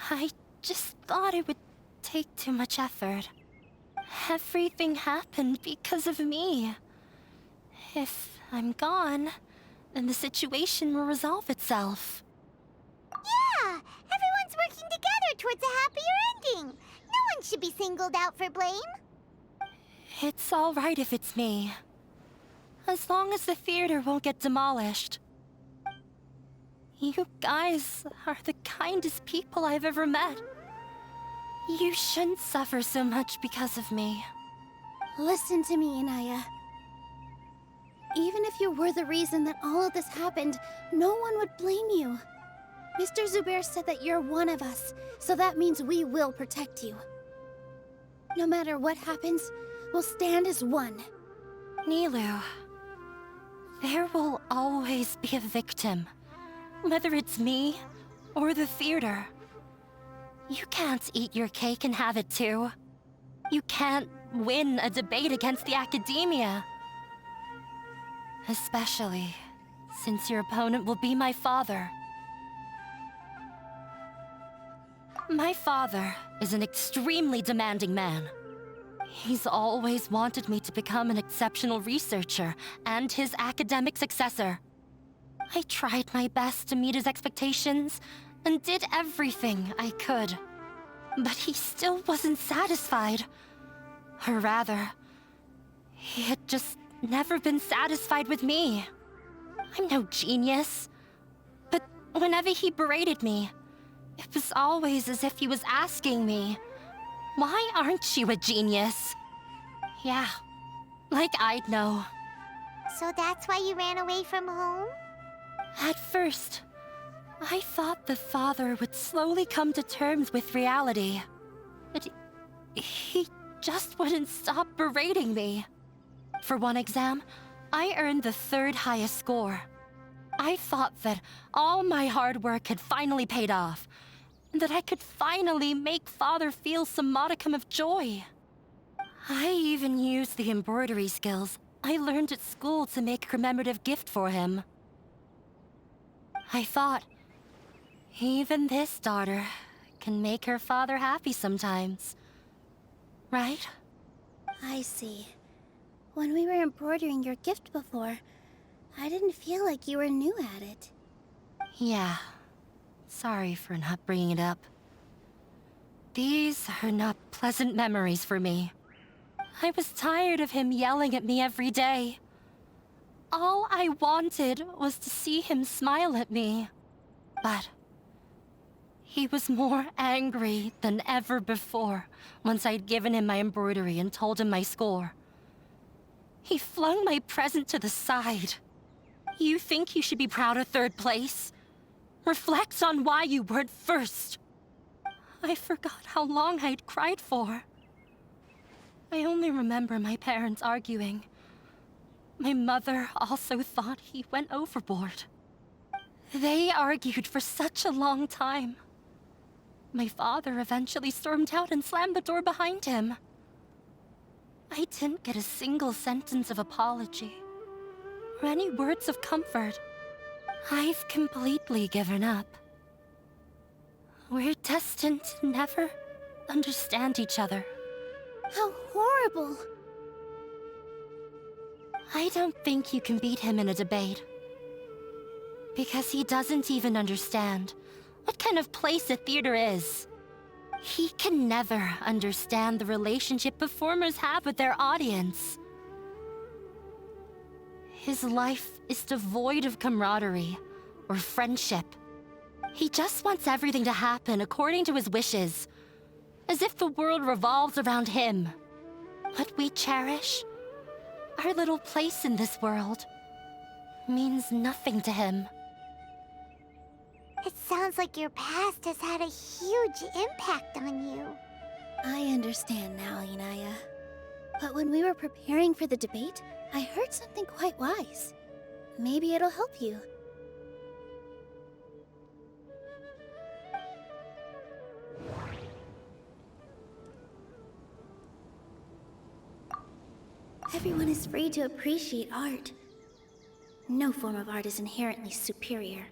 S7: I just thought it would take too much effort. Everything happened because of me. If I'm gone, then the situation will resolve itself.
S2: Yeah! Everyone's working together towards a happier ending. No one should be singled out for blame.
S7: It's all right if it's me. As long as the theater won't get demolished. You guys are the kindest people I've ever met. You shouldn't suffer so much because of me.
S1: Listen to me, Inaya. Even if you were the reason that all of this happened, no one would blame you. Mr. Zubayr said that you're one of us, so that means we will protect you. No matter what happens, we'll stand as one.
S7: Nilou, there will always be a victim, whether it's me or the theater. You can't eat your cake and have it too. You can't win a debate against the Akademiya. Especially since your opponent will be my father. My father is an extremely demanding man. He's always wanted me to become an exceptional researcher and his academic successor. I tried my best to meet his expectations and did everything I could. But he still wasn't satisfied. Or rather, he had just never been satisfied with me. I'm no genius. But whenever he berated me, it was always as if he was asking me, "Why aren't you a genius?" Yeah, like I'd know.
S2: So that's why you ran away from home?
S7: At first, I thought the father would slowly come to terms with reality. But he just wouldn't stop berating me. For one exam, I earned the 3rd highest score. I thought that all my hard work had finally paid off, and that I could finally make Father feel some modicum of joy. I even used the embroidery skills I learned at school to make a commemorative gift for him. I thought, even this daughter can make her father happy sometimes. Right?
S1: I see. When we were embroidering your gift before, I didn't feel like you were new at it.
S7: Yeah. Sorry for not bringing it up. These are not pleasant memories for me. I was tired of him yelling at me every day. All I wanted was to see him smile at me. But he was more angry than ever before once I'd given him my embroidery and told him my score. He flung my present to the side. You think you should be proud of 3rd place? Reflect on why you weren't first. I forgot how long I'd cried for. I only remember my parents arguing. My mother also thought he went overboard. They argued for such a long time. My father eventually stormed out and slammed the door behind him. I didn't get a single sentence of apology or any words of comfort. I've completely given up. We're destined to never understand each other.
S1: How horrible!
S7: I don't think you can beat him in a debate. Because he doesn't even understand what kind of place a theater is. He can never understand the relationship performers have with their audience. His life is devoid of camaraderie or friendship. He just wants everything to happen according to his wishes, as if the world revolves around him. What we cherish, our little place in this world, means nothing to him.
S2: It sounds like your past has had a huge impact on you.
S1: I understand now, Inaya. But when we were preparing for the debate, I heard something quite wise. Maybe it'll help you. Everyone is free to appreciate art. No form of art is inherently superior.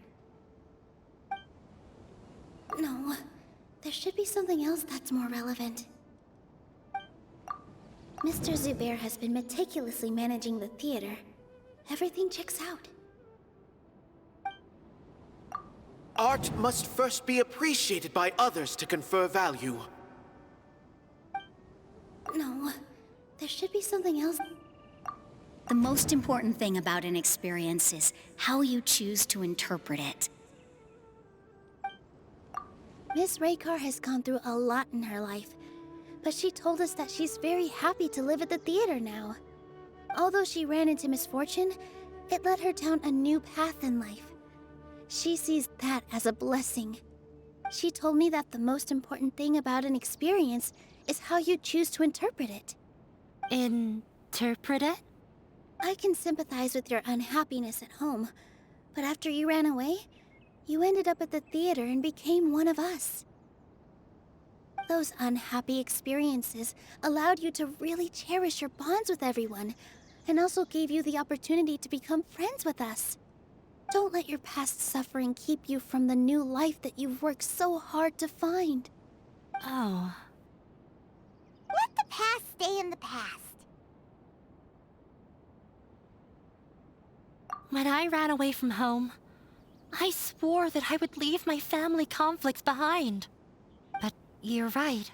S1: No, there should be something else that's more relevant. Mr. Zubayr has been meticulously managing the theater. Everything checks out.
S8: Art must first be appreciated by others to confer value.
S1: No, there should be something else.
S9: The most important thing about an experience is how you choose to interpret it.
S1: Miss Raykar has gone through a lot in her life, but she told us that she's very happy to live at the theater now. Although she ran into misfortune, it led her down a new path in life. She sees that as a blessing. She told me that the most important thing about an experience is how you choose to interpret it.
S7: Interpret it?
S1: I can sympathize with your unhappiness at home, but after you ran away, you ended up at the theater and became one of us. Those unhappy experiences allowed you to really cherish your bonds with everyone, and also gave you the opportunity to become friends with us. Don't let your past suffering keep you from the new life that you've worked so hard to find.
S7: Oh.
S2: Let the past stay in the past.
S7: When I ran away from home, I swore that I would leave my family conflicts behind. But you're right.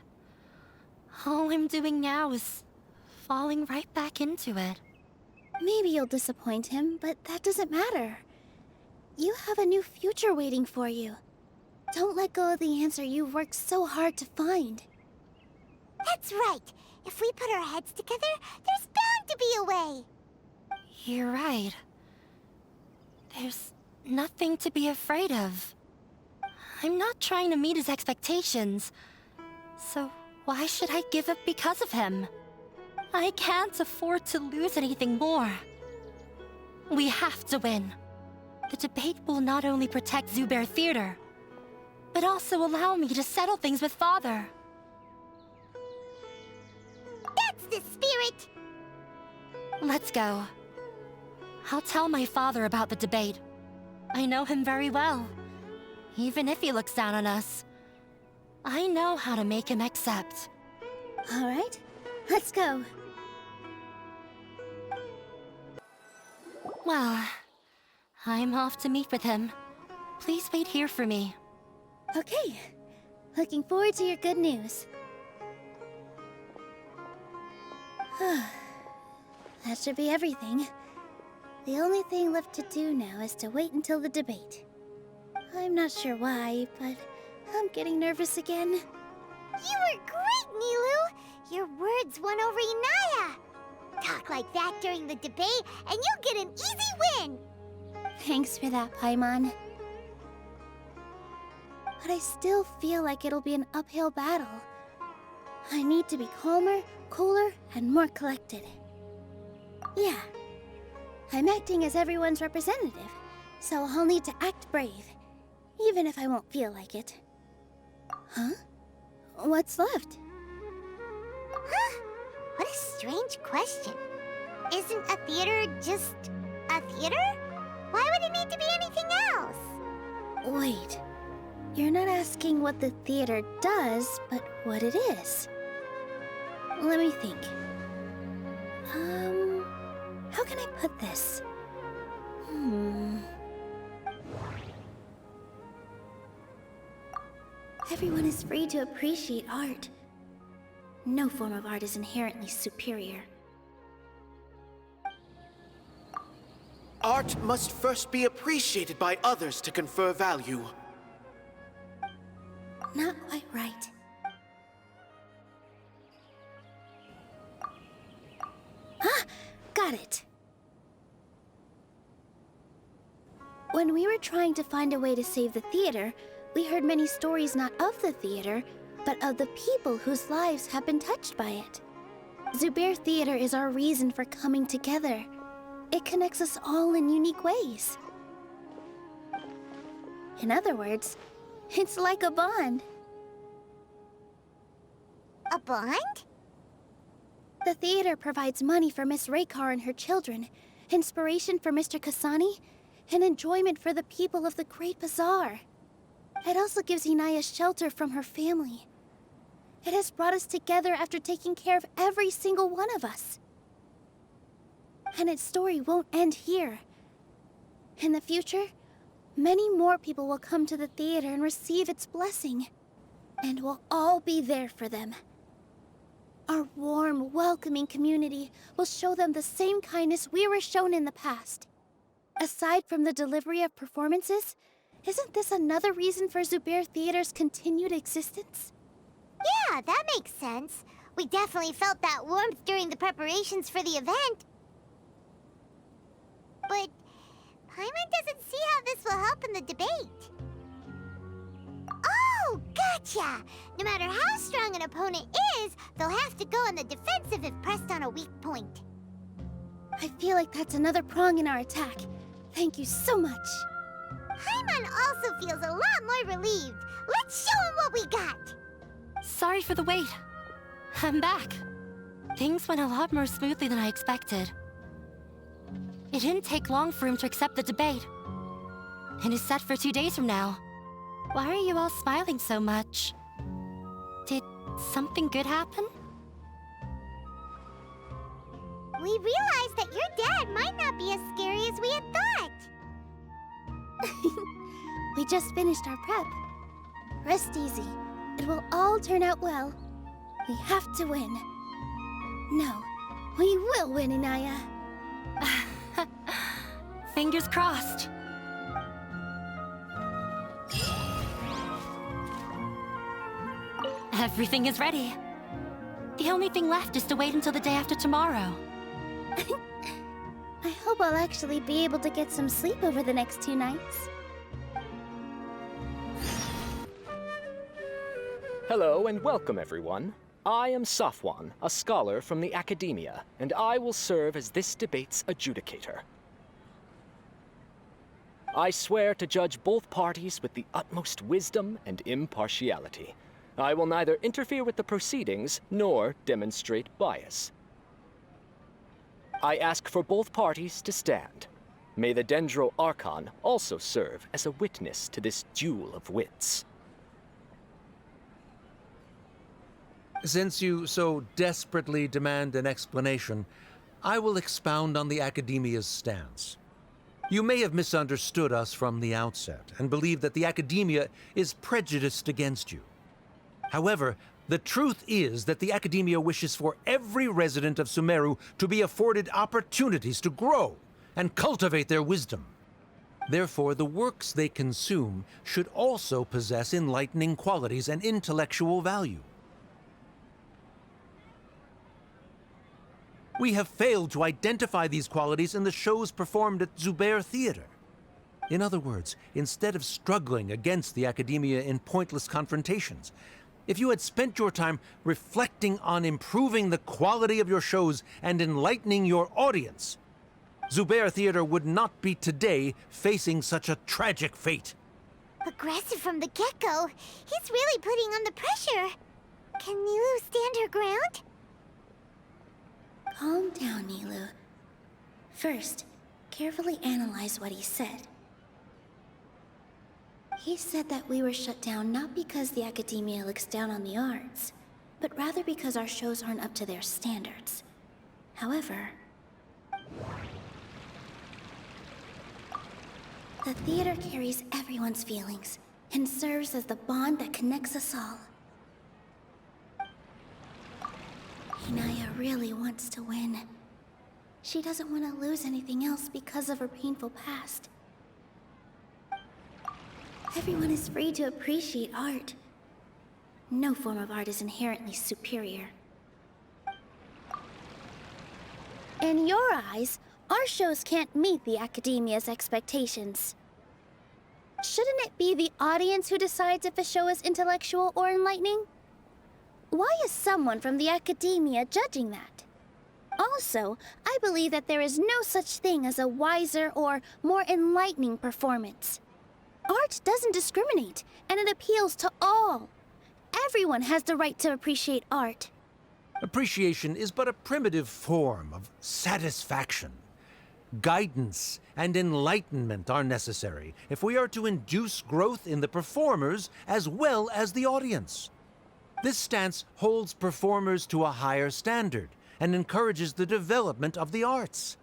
S7: All I'm doing now is falling right back into it.
S1: Maybe you'll disappoint him, but that doesn't matter. You have a new future waiting for you. Don't let go of the answer you've worked so hard to find.
S2: That's right. If we put our heads together, there's bound to be a way.
S7: You're right. There's nothing to be afraid of. I'm not trying to meet his expectations. So why should I give up because of him? I can't afford to lose anything more. We have to win. The debate will not only protect Zubayr Theater, but also allow me to settle things with Father.
S2: That's the spirit!
S7: Let's go. I'll tell my father about the debate. I know him very well. Even if he looks down on us, I know how to make him accept.
S1: All right, let's go.
S7: Well, I'm off to meet with him. Please wait here for me.
S1: Okay, looking forward to your good news. That should be everything. The only thing left to do now is to wait until the debate. I'm not sure why, but I'm getting nervous again.
S2: You were great, Nilou! Your words won over Inaya! Talk like that during the debate, and you'll get an easy win!
S1: Thanks for that, Paimon. But I still feel like it'll be an uphill battle. I need to be calmer, cooler, and more collected. Yeah. I'm acting as everyone's representative, so I'll need to act brave, even if I won't feel like it. Huh? What's left?
S2: Huh? What a strange question. Isn't a theater just a theater? Why would it need to be anything else?
S1: Wait. You're not asking what the theater does, but what it is. Let me think. How can I put this? Everyone is free to appreciate art. No form of art is inherently superior.
S8: Art must first be appreciated by others to confer value.
S1: Not quite right. Ah! Got it! When we were trying to find a way to save the theater, we heard many stories not of the theater, but of the people whose lives have been touched by it. Zubayr Theater is our reason for coming together. It connects us all in unique ways. In other words, it's like a bond.
S2: A bond?
S1: The theater provides money for Miss Raykar and her children, inspiration for Mr. Kasani, and enjoyment for the people of the Great Bazaar. It also gives Inaya shelter from her family. It has brought us together after taking care of every single one of us. And its story won't end here. In the future, many more people will come to the theater and receive its blessing. And we'll all be there for them. Our warm, welcoming community will show them the same kindness we were shown in the past. Aside from the delivery of performances, isn't this another reason for Zubayr Theater's continued existence?
S2: Yeah, that makes sense. We definitely felt that warmth during the preparations for the event. But Paimon doesn't see how this will help in the debate. Oh, gotcha! No matter how strong an opponent is, they'll have to go on the defensive if pressed on a weak point.
S1: I feel like that's another prong in our attack. Thank you so much.
S2: Paimon also feels a lot more relieved. Let's show him what we got!
S7: Sorry for the wait. I'm back. Things went a lot more smoothly than I expected. It didn't take long for him to accept the debate. It is set for 2 days from now. Why are you all smiling so much? Did something good happen?
S2: We realized that your dad might not be as scary as we had thought.
S1: We just finished our prep. Rest easy. It will all turn out well. We have to win. No, we will win, Inaya.
S7: Fingers crossed. Everything is ready. The only thing left is to wait until the day after tomorrow.
S1: I hope I'll actually be able to get some sleep over the next 2 nights.
S14: Hello and welcome, everyone. I am Safwan, a scholar from the Akademiya, and I will serve as this debate's adjudicator. I swear to judge both parties with the utmost wisdom and impartiality. I will neither interfere with the proceedings nor demonstrate bias. I ask for both parties to stand. May the Dendro Archon also serve as a witness to this duel of wits.
S11: Since you so desperately demand an explanation, I will expound on the Akademiya's stance. You may have misunderstood us from the outset and believe that the Akademiya is prejudiced against you. However, the truth is that the Akademiya wishes for every resident of Sumeru to be afforded opportunities to grow and cultivate their wisdom. Therefore, the works they consume should also possess enlightening qualities and intellectual value. We have failed to identify these qualities in the shows performed at Zubayr Theater. In other words, instead of struggling against the Akademiya in pointless confrontations, if you had spent your time reflecting on improving the quality of your shows and enlightening your audience, Zubayr Theater would not be today facing such a tragic fate.
S2: Aggressive from the get-go. He's really putting on the pressure. Can Nilou stand her ground?
S1: Calm down, Nilou. First, carefully analyze what he said. He said that we were shut down not because the Akademiya looks down on the arts, but rather because our shows aren't up to their standards. However, the theater carries everyone's feelings and serves as the bond that connects us all. Inaya really wants to win. She doesn't want to lose anything else because of her painful past. Everyone is free to appreciate art. No form of art is inherently superior. In your eyes, our shows can't meet the Akademiya's expectations. Shouldn't it be the audience who decides if a show is intellectual or enlightening? Why is someone from the Akademiya judging that? Also, I believe that there is no such thing as a wiser or more enlightening performance. Art doesn't discriminate, and it appeals to all. Everyone has the right to appreciate art.
S11: Appreciation is but a primitive form of satisfaction. Guidance and enlightenment are necessary if we are to induce growth in the performers as well as the audience. This stance holds performers to a higher standard and encourages the development of the arts.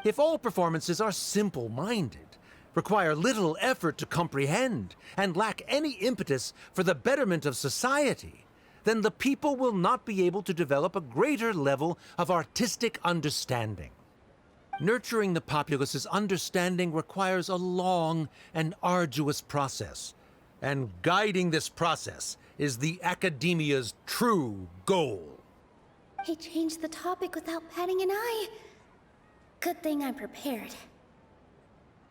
S11: If all performances are simple-minded, require little effort to comprehend, and lack any impetus for the betterment of society, then the people will not be able to develop a greater level of artistic understanding. Nurturing the populace's understanding requires a long and arduous process, and guiding this process is the Akademiya's true goal.
S1: He changed the topic without batting an eye. Good thing I'm prepared.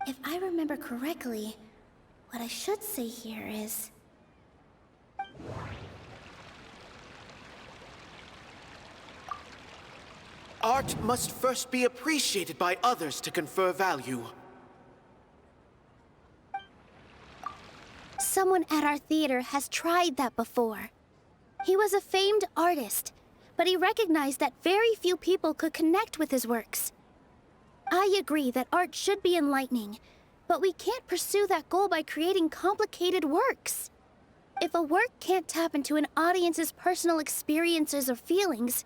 S1: If I remember correctly, what I should say here is...
S8: Art must first be appreciated by others to confer value.
S1: Someone at our theater has tried that before. He was a famed artist, but he recognized that very few people could connect with his works. I agree that art should be enlightening, but we can't pursue that goal by creating complicated works. If a work can't tap into an audience's personal experiences or feelings,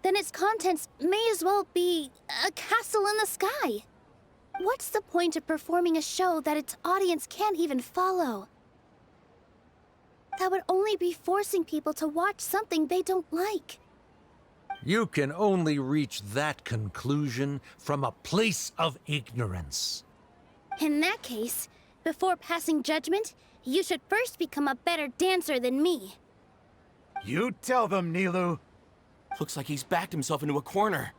S1: then its contents may as well be a castle in the sky. What's the point of performing a show that its audience can't even follow? That would only be forcing people to watch something they don't like.
S11: You can only reach that conclusion from a place of ignorance.
S1: In that case, before passing judgment, you should first become a better dancer than me.
S15: You tell them, Nilou.
S12: Looks like he's backed himself into a corner.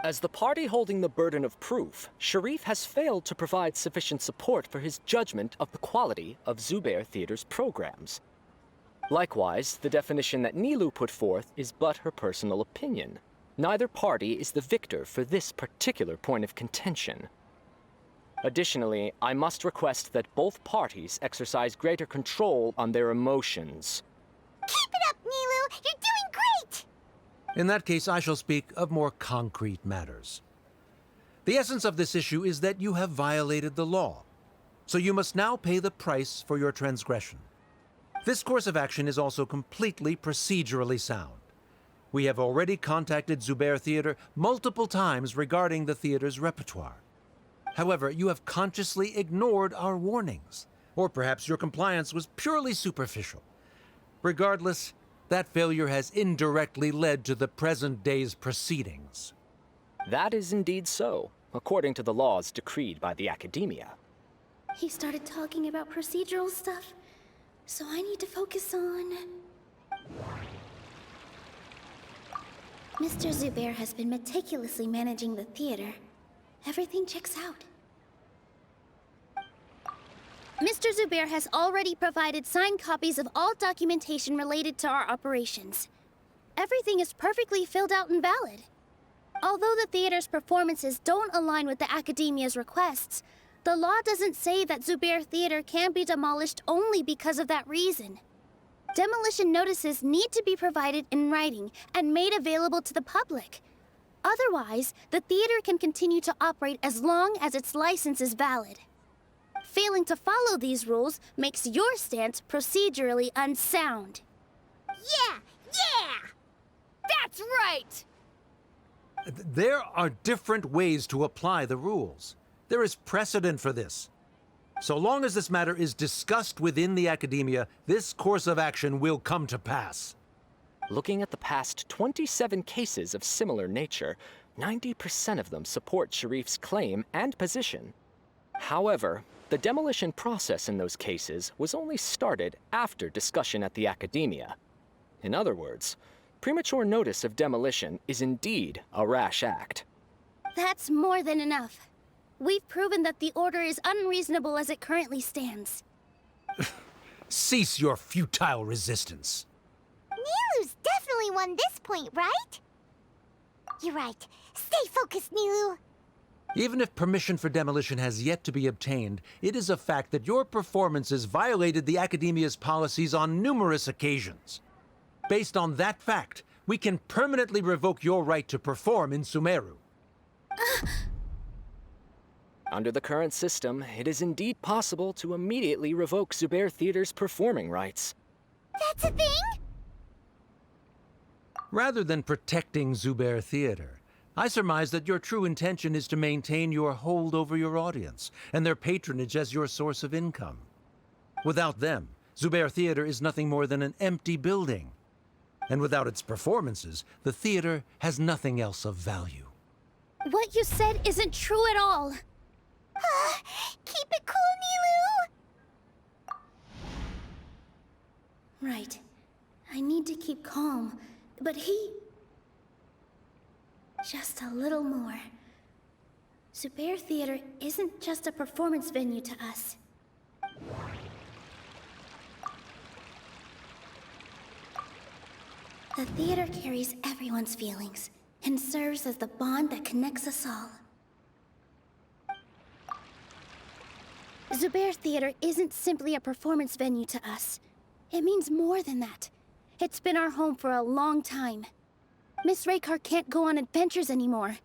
S14: As the party holding the burden of proof, Sharif has failed to provide sufficient support for his judgment of the quality of Zubayr Theater's programs. Likewise, the definition that Nilou put forth is but her personal opinion. Neither party is the victor for this particular point of contention. Additionally, I must request that both parties exercise greater control on their emotions.
S2: Keep it up, Nilou! You're doing great!
S11: In that case, I shall speak of more concrete matters. The essence of this issue is that you have violated the law, so you must now pay the price for your transgression. This course of action is also completely procedurally sound. We have already contacted Zubayr Theater multiple times regarding the theater's repertoire. However, you have consciously ignored our warnings, or perhaps your compliance was purely superficial. Regardless, that failure has indirectly led to the present day's proceedings.
S14: That is indeed so, according to the laws decreed by the Akademiya.
S1: He started talking about procedural stuff, so I need to focus on... Mr. Zubayr has been meticulously managing the theater. Everything checks out. Mr. Zubayr has already provided signed copies of all documentation related to our operations. Everything is perfectly filled out and valid. Although the theater's performances don't align with the Akademiya's requests, the law doesn't say that Zubayr Theater can be demolished only because of that reason. Demolition notices need to be provided in writing and made available to the public. Otherwise, the theater can continue to operate as long as its license is valid. Failing to follow these rules makes your stance procedurally unsound.
S13: Yeah! That's right!
S11: There are different ways to apply the rules. There is precedent for this. So long as this matter is discussed within the Akademiya, this course of action will come to pass.
S14: Looking at the past 27 cases of similar nature, 90% of them support Sharif's claim and position. However, the demolition process in those cases was only started after discussion at the Akademiya. In other words, premature notice of demolition is indeed a rash act.
S1: That's more than enough. We've proven that the order is unreasonable as it currently stands.
S11: Cease your futile resistance.
S2: Nilou's only won this point, right? You're right. Stay focused, Nilou.
S11: Even if permission for demolition has yet to be obtained, it is a fact that your performances violated the Akademiya's policies on numerous occasions. Based on that fact, we can permanently revoke your right to perform in Sumeru.
S14: Under the current system, it is indeed possible to immediately revoke Zubayr Theater's performing rights.
S2: That's a thing?
S11: Rather than protecting Zubayr Theater, I surmise that your true intention is to maintain your hold over your audience and their patronage as your source of income. Without them, Zubayr Theater is nothing more than an empty building. And without its performances, the theater has nothing else of value.
S1: What you said isn't true at all.
S2: Keep it cool, Nilou!
S1: Right. I need to keep calm, but just a little more. Zubayr Theater isn't just a performance venue to us. The theater carries everyone's feelings and serves as the bond that connects us all. Zubayr Theater isn't simply a performance venue to us. It means more than that. It's been our home for a long time. Miss Raykar can't go on adventures anymore,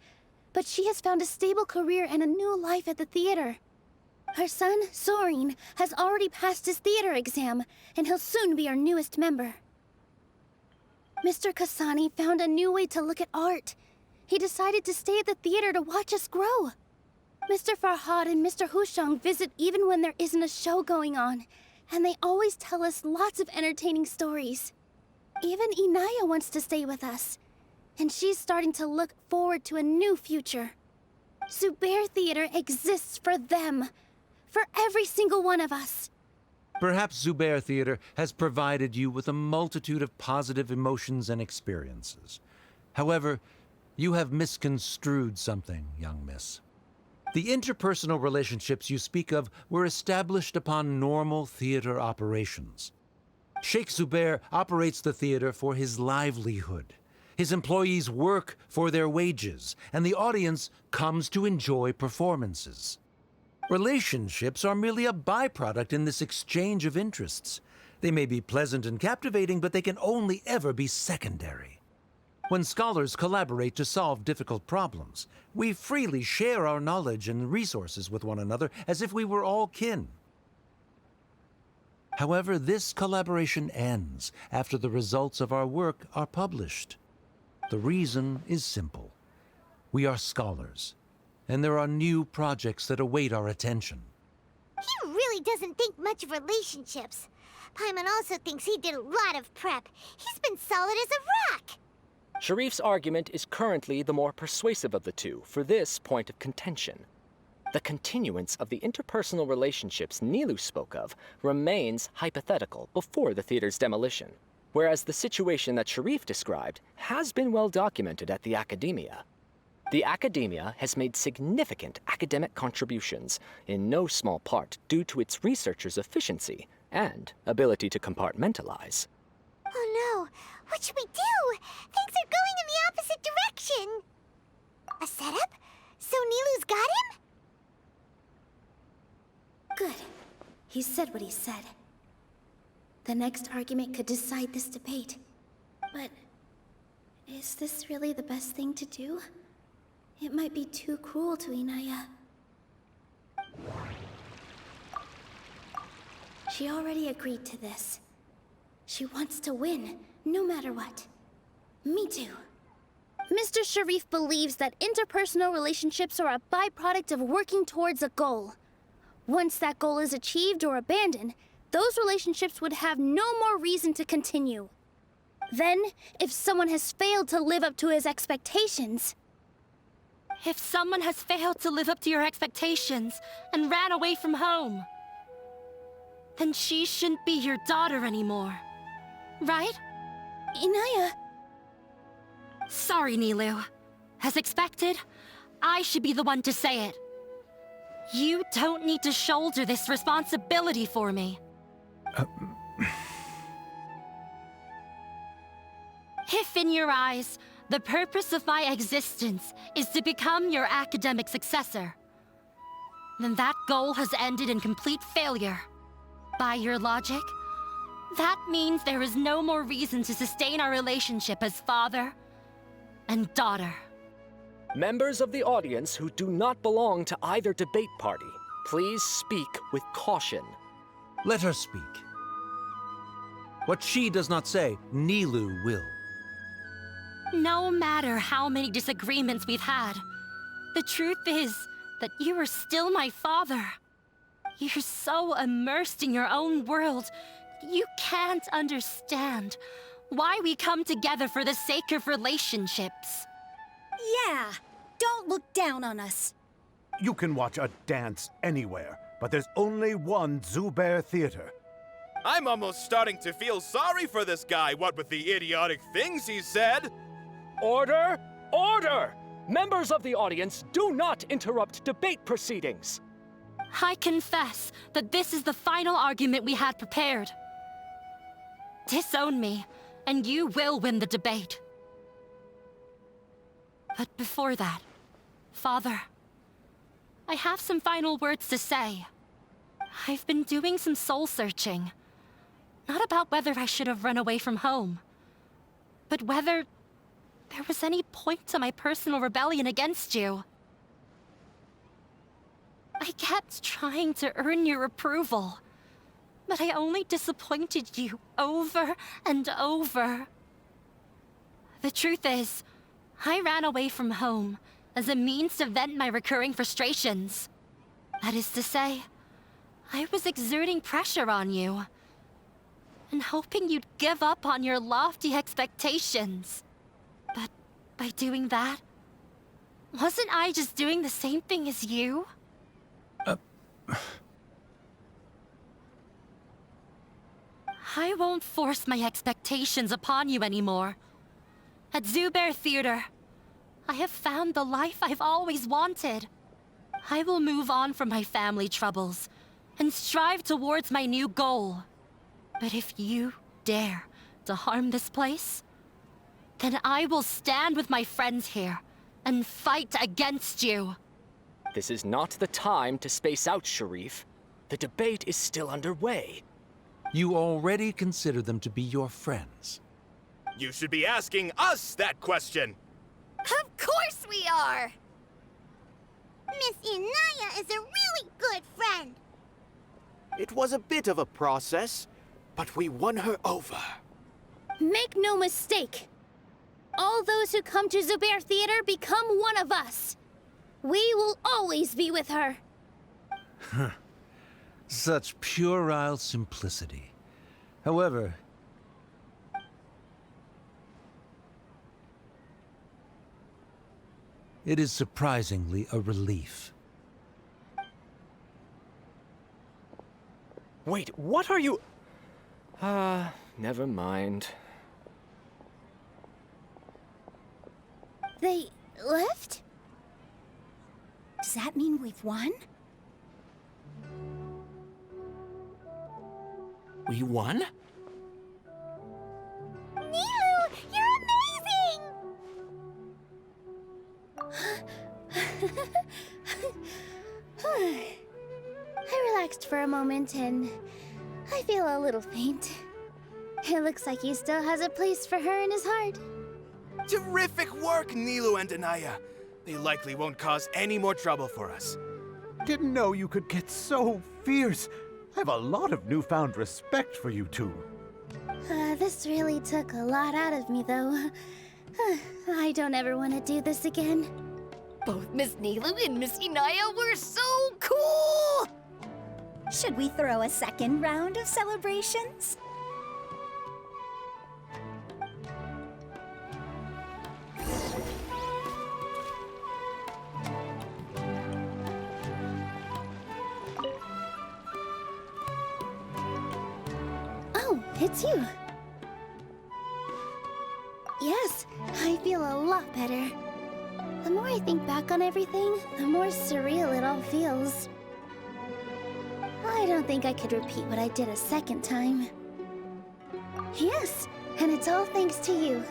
S1: but she has found a stable career and a new life at the theater. Her son, Soren, has already passed his theater exam, and he'll soon be our newest member. Mr. Kasani found a new way to look at art. He decided to stay at the theater to watch us grow. Mr. Farhad and Mr. Hushang visit even when there isn't a show going on, and they always tell us lots of entertaining stories. Even Inaya wants to stay with us, and she's starting to look forward to a new future. Zubayr Theater exists for them, for every single one of us.
S11: Perhaps Zubayr Theater has provided you with a multitude of positive emotions and experiences. However, you have misconstrued something, young miss. The interpersonal relationships you speak of were established upon normal theater operations. Sheikh Zubayr operates the theater for his livelihood. His employees work for their wages, and the audience comes to enjoy performances. Relationships are merely a byproduct in this exchange of interests. They may be pleasant and captivating, but they can only ever be secondary. When scholars collaborate to solve difficult problems, we freely share our knowledge and resources with one another as if we were all kin. However, this collaboration ends after the results of our work are published. The reason is simple. We are scholars, and there are new projects that await our attention.
S2: He really doesn't think much of relationships. Paimon also thinks he did a lot of prep. He's been solid as a rock.
S14: Sharif's argument is currently the more persuasive of the two for this point of contention. The continuance of the interpersonal relationships Nilou spoke of remains hypothetical before the theater's demolition, whereas the situation that Sharif described has been well documented at the Akademiya. The Akademiya has made significant academic contributions, in no small part due to its researchers' efficiency and ability to compartmentalize.
S2: Oh no, what should we do? Things are going in the opposite direction. A setup? So Nilou's got him?
S1: Good. He said what he said. The next argument could decide this debate. But is this really the best thing to do? It might be too cruel to Inaya. She already agreed to this. She wants to win, no matter what. Me too. Mr. Sharif believes that interpersonal relationships are a byproduct of working towards a goal. Once that goal is achieved or abandoned, those relationships would have no more reason to continue. Then, if someone has failed to live up to his expectations...
S7: If someone has failed to live up to your expectations and ran away from home, then she shouldn't be your daughter anymore. Right?
S1: Inaya...
S7: Sorry, Nilou. As expected, I should be the one to say it. You don't need to shoulder this responsibility for me. If in your eyes, the purpose of my existence is to become your academic successor, then that goal has ended in complete failure. By your logic, that means there is no more reason to sustain our relationship as father and daughter.
S14: Members of the audience who do not belong to either debate party, please speak with caution.
S11: Let her speak. What she does not say, Nilou will.
S7: No matter how many disagreements we've had, the truth is that you are still my father. You're so immersed in your own world, you can't understand why we come together for the sake of relationships.
S9: Yeah, don't look down on us.
S6: You can watch a dance anywhere, but there's only one Zubayr Theater.
S10: I'm almost starting to feel sorry for this guy, what with the idiotic things he said.
S14: Order! Order! Members of the audience, do not interrupt debate proceedings.
S7: I confess that this is the final argument we had prepared. Disown me, and you will win the debate. But before that, Father, I have some final words to say. I've been doing some soul-searching. Not about whether I should have run away from home, but whether there was any point to my personal rebellion against you. I kept trying to earn your approval, but I only disappointed you over and over. The truth is, I ran away from home as a means to vent my recurring frustrations. That is to say, I was exerting pressure on you, and hoping you'd give up on your lofty expectations. But by doing that, wasn't I just doing the same thing as you? I won't force my expectations upon you anymore. At Zubayr Theater, I have found the life I've always wanted. I will move on from my family troubles and strive towards my new goal. But if you dare to harm this place, then I will stand with my friends here and fight against you.
S14: This is not the time to space out, Sharif. The debate is still underway.
S11: You already consider them to be your friends.
S10: You should be asking us that question.
S13: Of course we are!
S2: Miss Inaya is a really good friend.
S8: It was a bit of a process, but we won her over.
S1: Make no mistake. All those who come to Zubayr Theater become one of us. We will always be with her.
S11: Such puerile simplicity. However, it is surprisingly a relief.
S14: Wait, what are you... never mind.
S1: They left?
S9: Does that mean we've won?
S12: We won?
S2: Nilou, you're amazing!
S1: I relaxed for a moment and I feel a little faint. It looks like he still has a place for her in his heart.
S10: Terrific work, Nilou and Anaya. They likely won't cause any more trouble for us.
S6: Didn't know you could get so fierce. I have a lot of newfound respect for you two.
S1: This really took a lot out of me, though. I don't ever want to do this again.
S13: Both Miss Nilou and Miss Inaya were so cool!
S9: Should we throw a second round of celebrations?
S1: Oh, it's you. Yes, I feel a lot better. The more I think back on everything, the more surreal it all feels. I don't think I could repeat what I did a second time. Yes, and it's all thanks to you.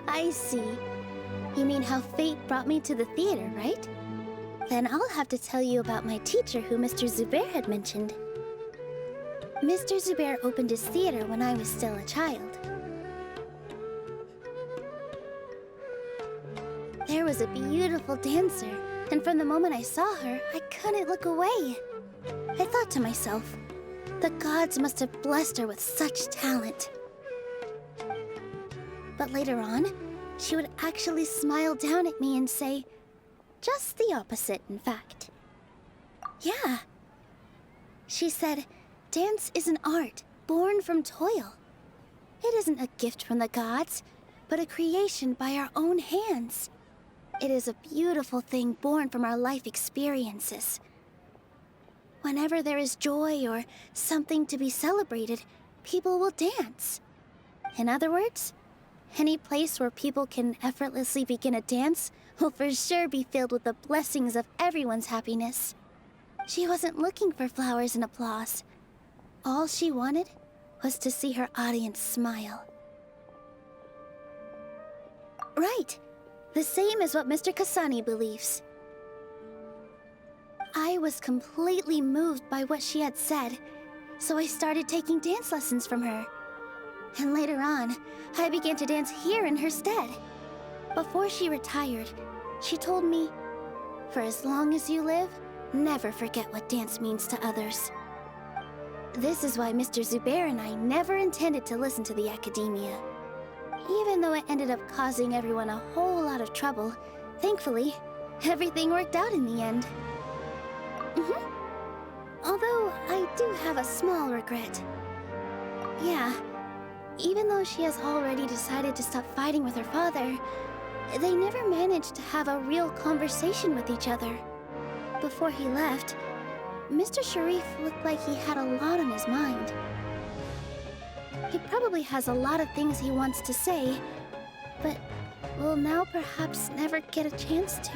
S1: I see. You mean how fate brought me to the theater, right? Then I'll have to tell you about my teacher who Mr. Zubayr had mentioned. Mr. Zubayr opened his theater when I was still a child. There was a beautiful dancer, and from the moment I saw her, I couldn't look away. I thought to myself, the gods must have blessed her with such talent. But later on, she would actually smile down at me and say, just the opposite, in fact. Yeah. She said, dance is an art born from toil. It isn't a gift from the gods, but a creation by our own hands. It is a beautiful thing born from our life experiences. Whenever there is joy or something to be celebrated, people will dance. In other words, any place where people can effortlessly begin a dance will for sure be filled with the blessings of everyone's happiness. She wasn't looking for flowers and applause. All she wanted was to see her audience smile. Right. The same as what Mr. Kasani believes. I was completely moved by what she had said, so I started taking dance lessons from her. And later on, I began to dance here in her stead. Before she retired, she told me, for as long as you live, never forget what dance means to others. This is why Mr. Zubayr and I never intended to listen to the Akademiya. Even though it ended up causing everyone a whole lot of trouble, thankfully, everything worked out in the end. Although, I do have a small regret. Yeah, even though she has already decided to stop fighting with her father, they never managed to have a real conversation with each other. Before he left, Mr. Sharif looked like he had a lot on his mind. He probably has a lot of things he wants to say, but will now perhaps never get a chance to.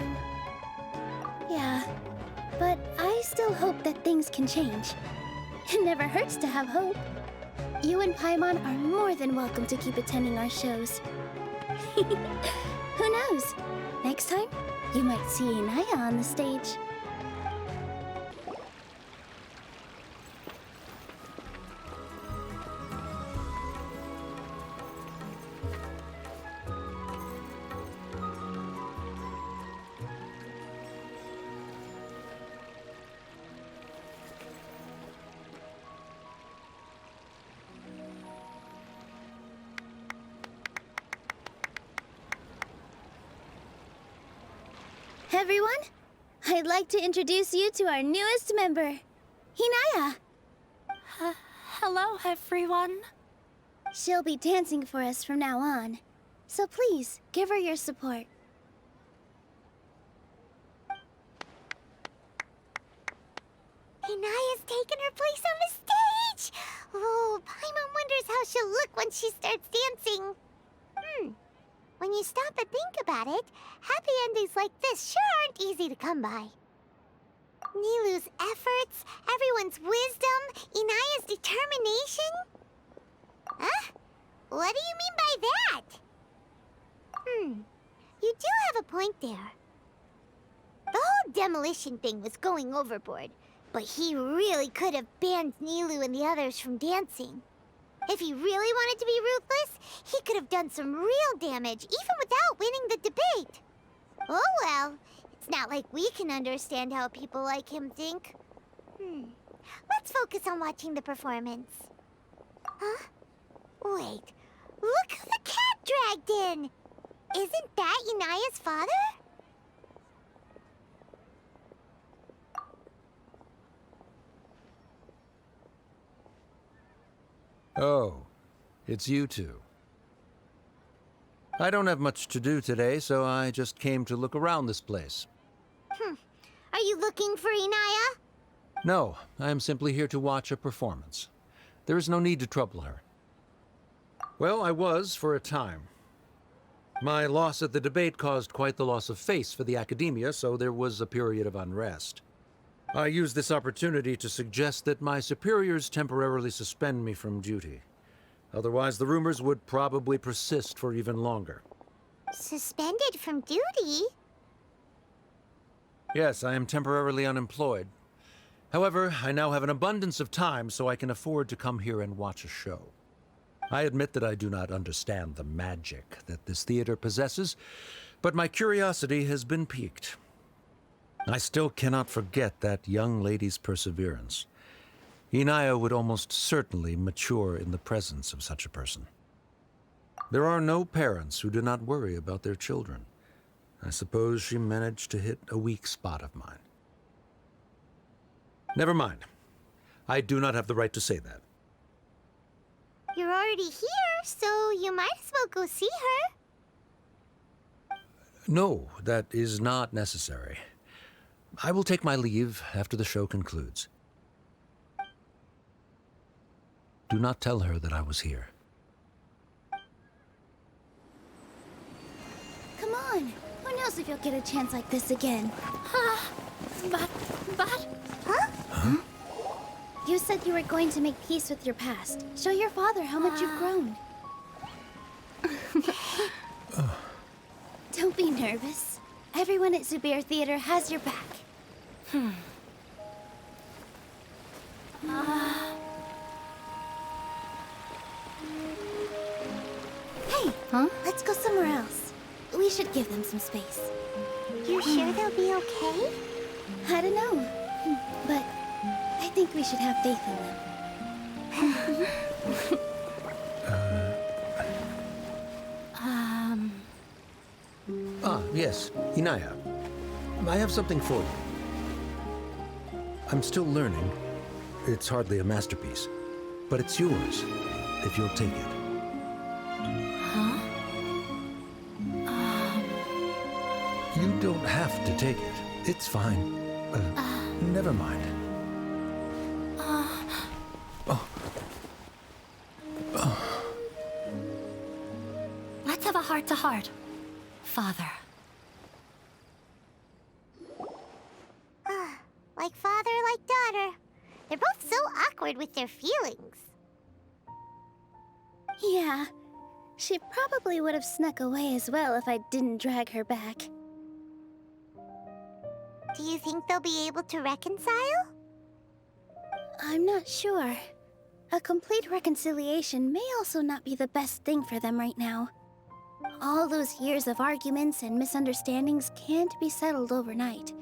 S1: Yeah, but I still hope that things can change. It never hurts to have hope. You and Paimon are more than welcome to keep attending our shows. Who knows? Next time, you might see Inaya on the stage. Everyone, I'd like to introduce you to our newest member, Hinaya.
S7: Hello, everyone.
S1: She'll be dancing for us from now on, so please give her your support.
S2: Hinaya's taken her place on the stage! Oh, Paimon wonders how she'll look when she starts dancing. When you stop and think about it, happy endings like this sure aren't easy to come by. Nilou's efforts, everyone's wisdom, Inaya's determination? Huh? What do you mean by that? You do have a point there. The whole demolition thing was going overboard, but he really could have banned Nilou and the others from dancing. If he really wanted to be ruthless, he could have done some real damage, even without winning the debate. Oh well, it's not like we can understand how people like him think. Let's focus on watching the performance. Huh? Wait, look who the cat dragged in! Isn't that Inaya's father?
S11: Oh, it's you two. I don't have much to do today, so I just came to look around this place.
S2: Are you looking for Inaya?
S11: No, I am simply here to watch a performance. There is no need to trouble her. Well, I was for a time. My loss at the debate caused quite the loss of face for the Akademiya, so there was a period of unrest. I used this opportunity to suggest that my superiors temporarily suspend me from duty. Otherwise, the rumors would probably persist for even longer.
S2: Suspended from duty?
S11: Yes, I am temporarily unemployed. However, I now have an abundance of time, so I can afford to come here and watch a show. I admit that I do not understand the magic that this theater possesses, but my curiosity has been piqued. I still cannot forget that young lady's perseverance. Inaya would almost certainly mature in the presence of such a person. There are no parents who do not worry about their children. I suppose she managed to hit a weak spot of mine. Never mind. I do not have the right to say that.
S2: You're already here, so you might as well go see her.
S11: No, that is not necessary. I will take my leave after the show concludes. Do not tell her that I was here.
S1: Come on. Who knows if you'll get a chance like this again? But...
S2: Huh?
S1: You said you were going to make peace with your past. Show your father how much you've grown. Don't be nervous. Everyone at Zubayr Theater has your back. Hey, let's go somewhere else. We should give them some space.
S2: You sure they'll be okay?
S1: I don't know, but I think we should have faith in them.
S11: Yes, Inaya. I have something for you. I'm still learning. It's hardly a masterpiece, but it's yours, if you'll take it. You don't have to take it. It's fine. Never mind.
S7: Let's have a heart-to-heart. Father.
S2: Like father, like daughter. They're both so awkward with their feelings.
S1: Yeah, she probably would have snuck away as well if I didn't drag her back.
S2: Do you think they'll be able to reconcile?
S1: I'm not sure. A complete reconciliation may also not be the best thing for them right now. All those years of arguments and misunderstandings can't be settled overnight.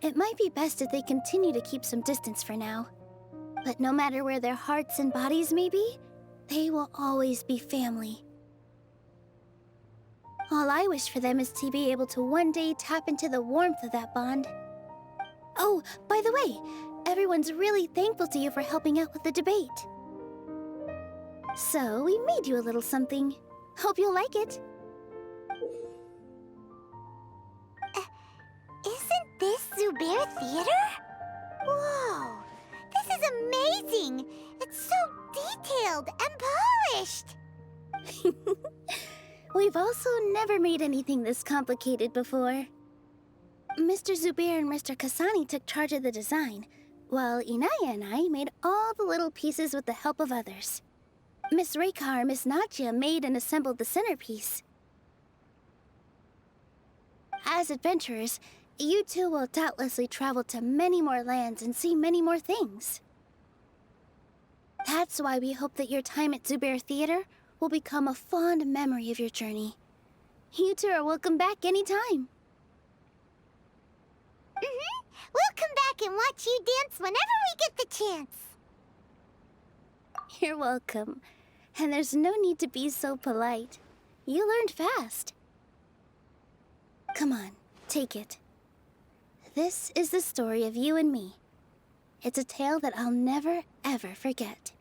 S1: It might be best if they continue to keep some distance for now. But no matter where their hearts and bodies may be, they will always be family. All I wish for them is to be able to one day tap into the warmth of that bond. Oh, by the way, everyone's really thankful to you for helping out with the debate. So, we made you a little something. Hope you'll like it.
S2: Isn't this Zubayr Theater? Whoa! This is amazing! It's so detailed and polished!
S1: We've also never made anything this complicated before. Mr. Zubayr and Mr. Kasani took charge of the design, while Inaya and I made all the little pieces with the help of others. Miss Raykar and Miss Nadia made and assembled the centerpiece. As adventurers, you two will doubtlessly travel to many more lands and see many more things. That's why we hope that your time at Zubayr Theater will become a fond memory of your journey. You two are welcome back anytime.
S2: We'll come back and watch you dance whenever we get the chance.
S1: You're welcome. And there's no need to be so polite. You learned fast. Come on, take it. This is the story of you and me. It's a tale that I'll never, ever forget.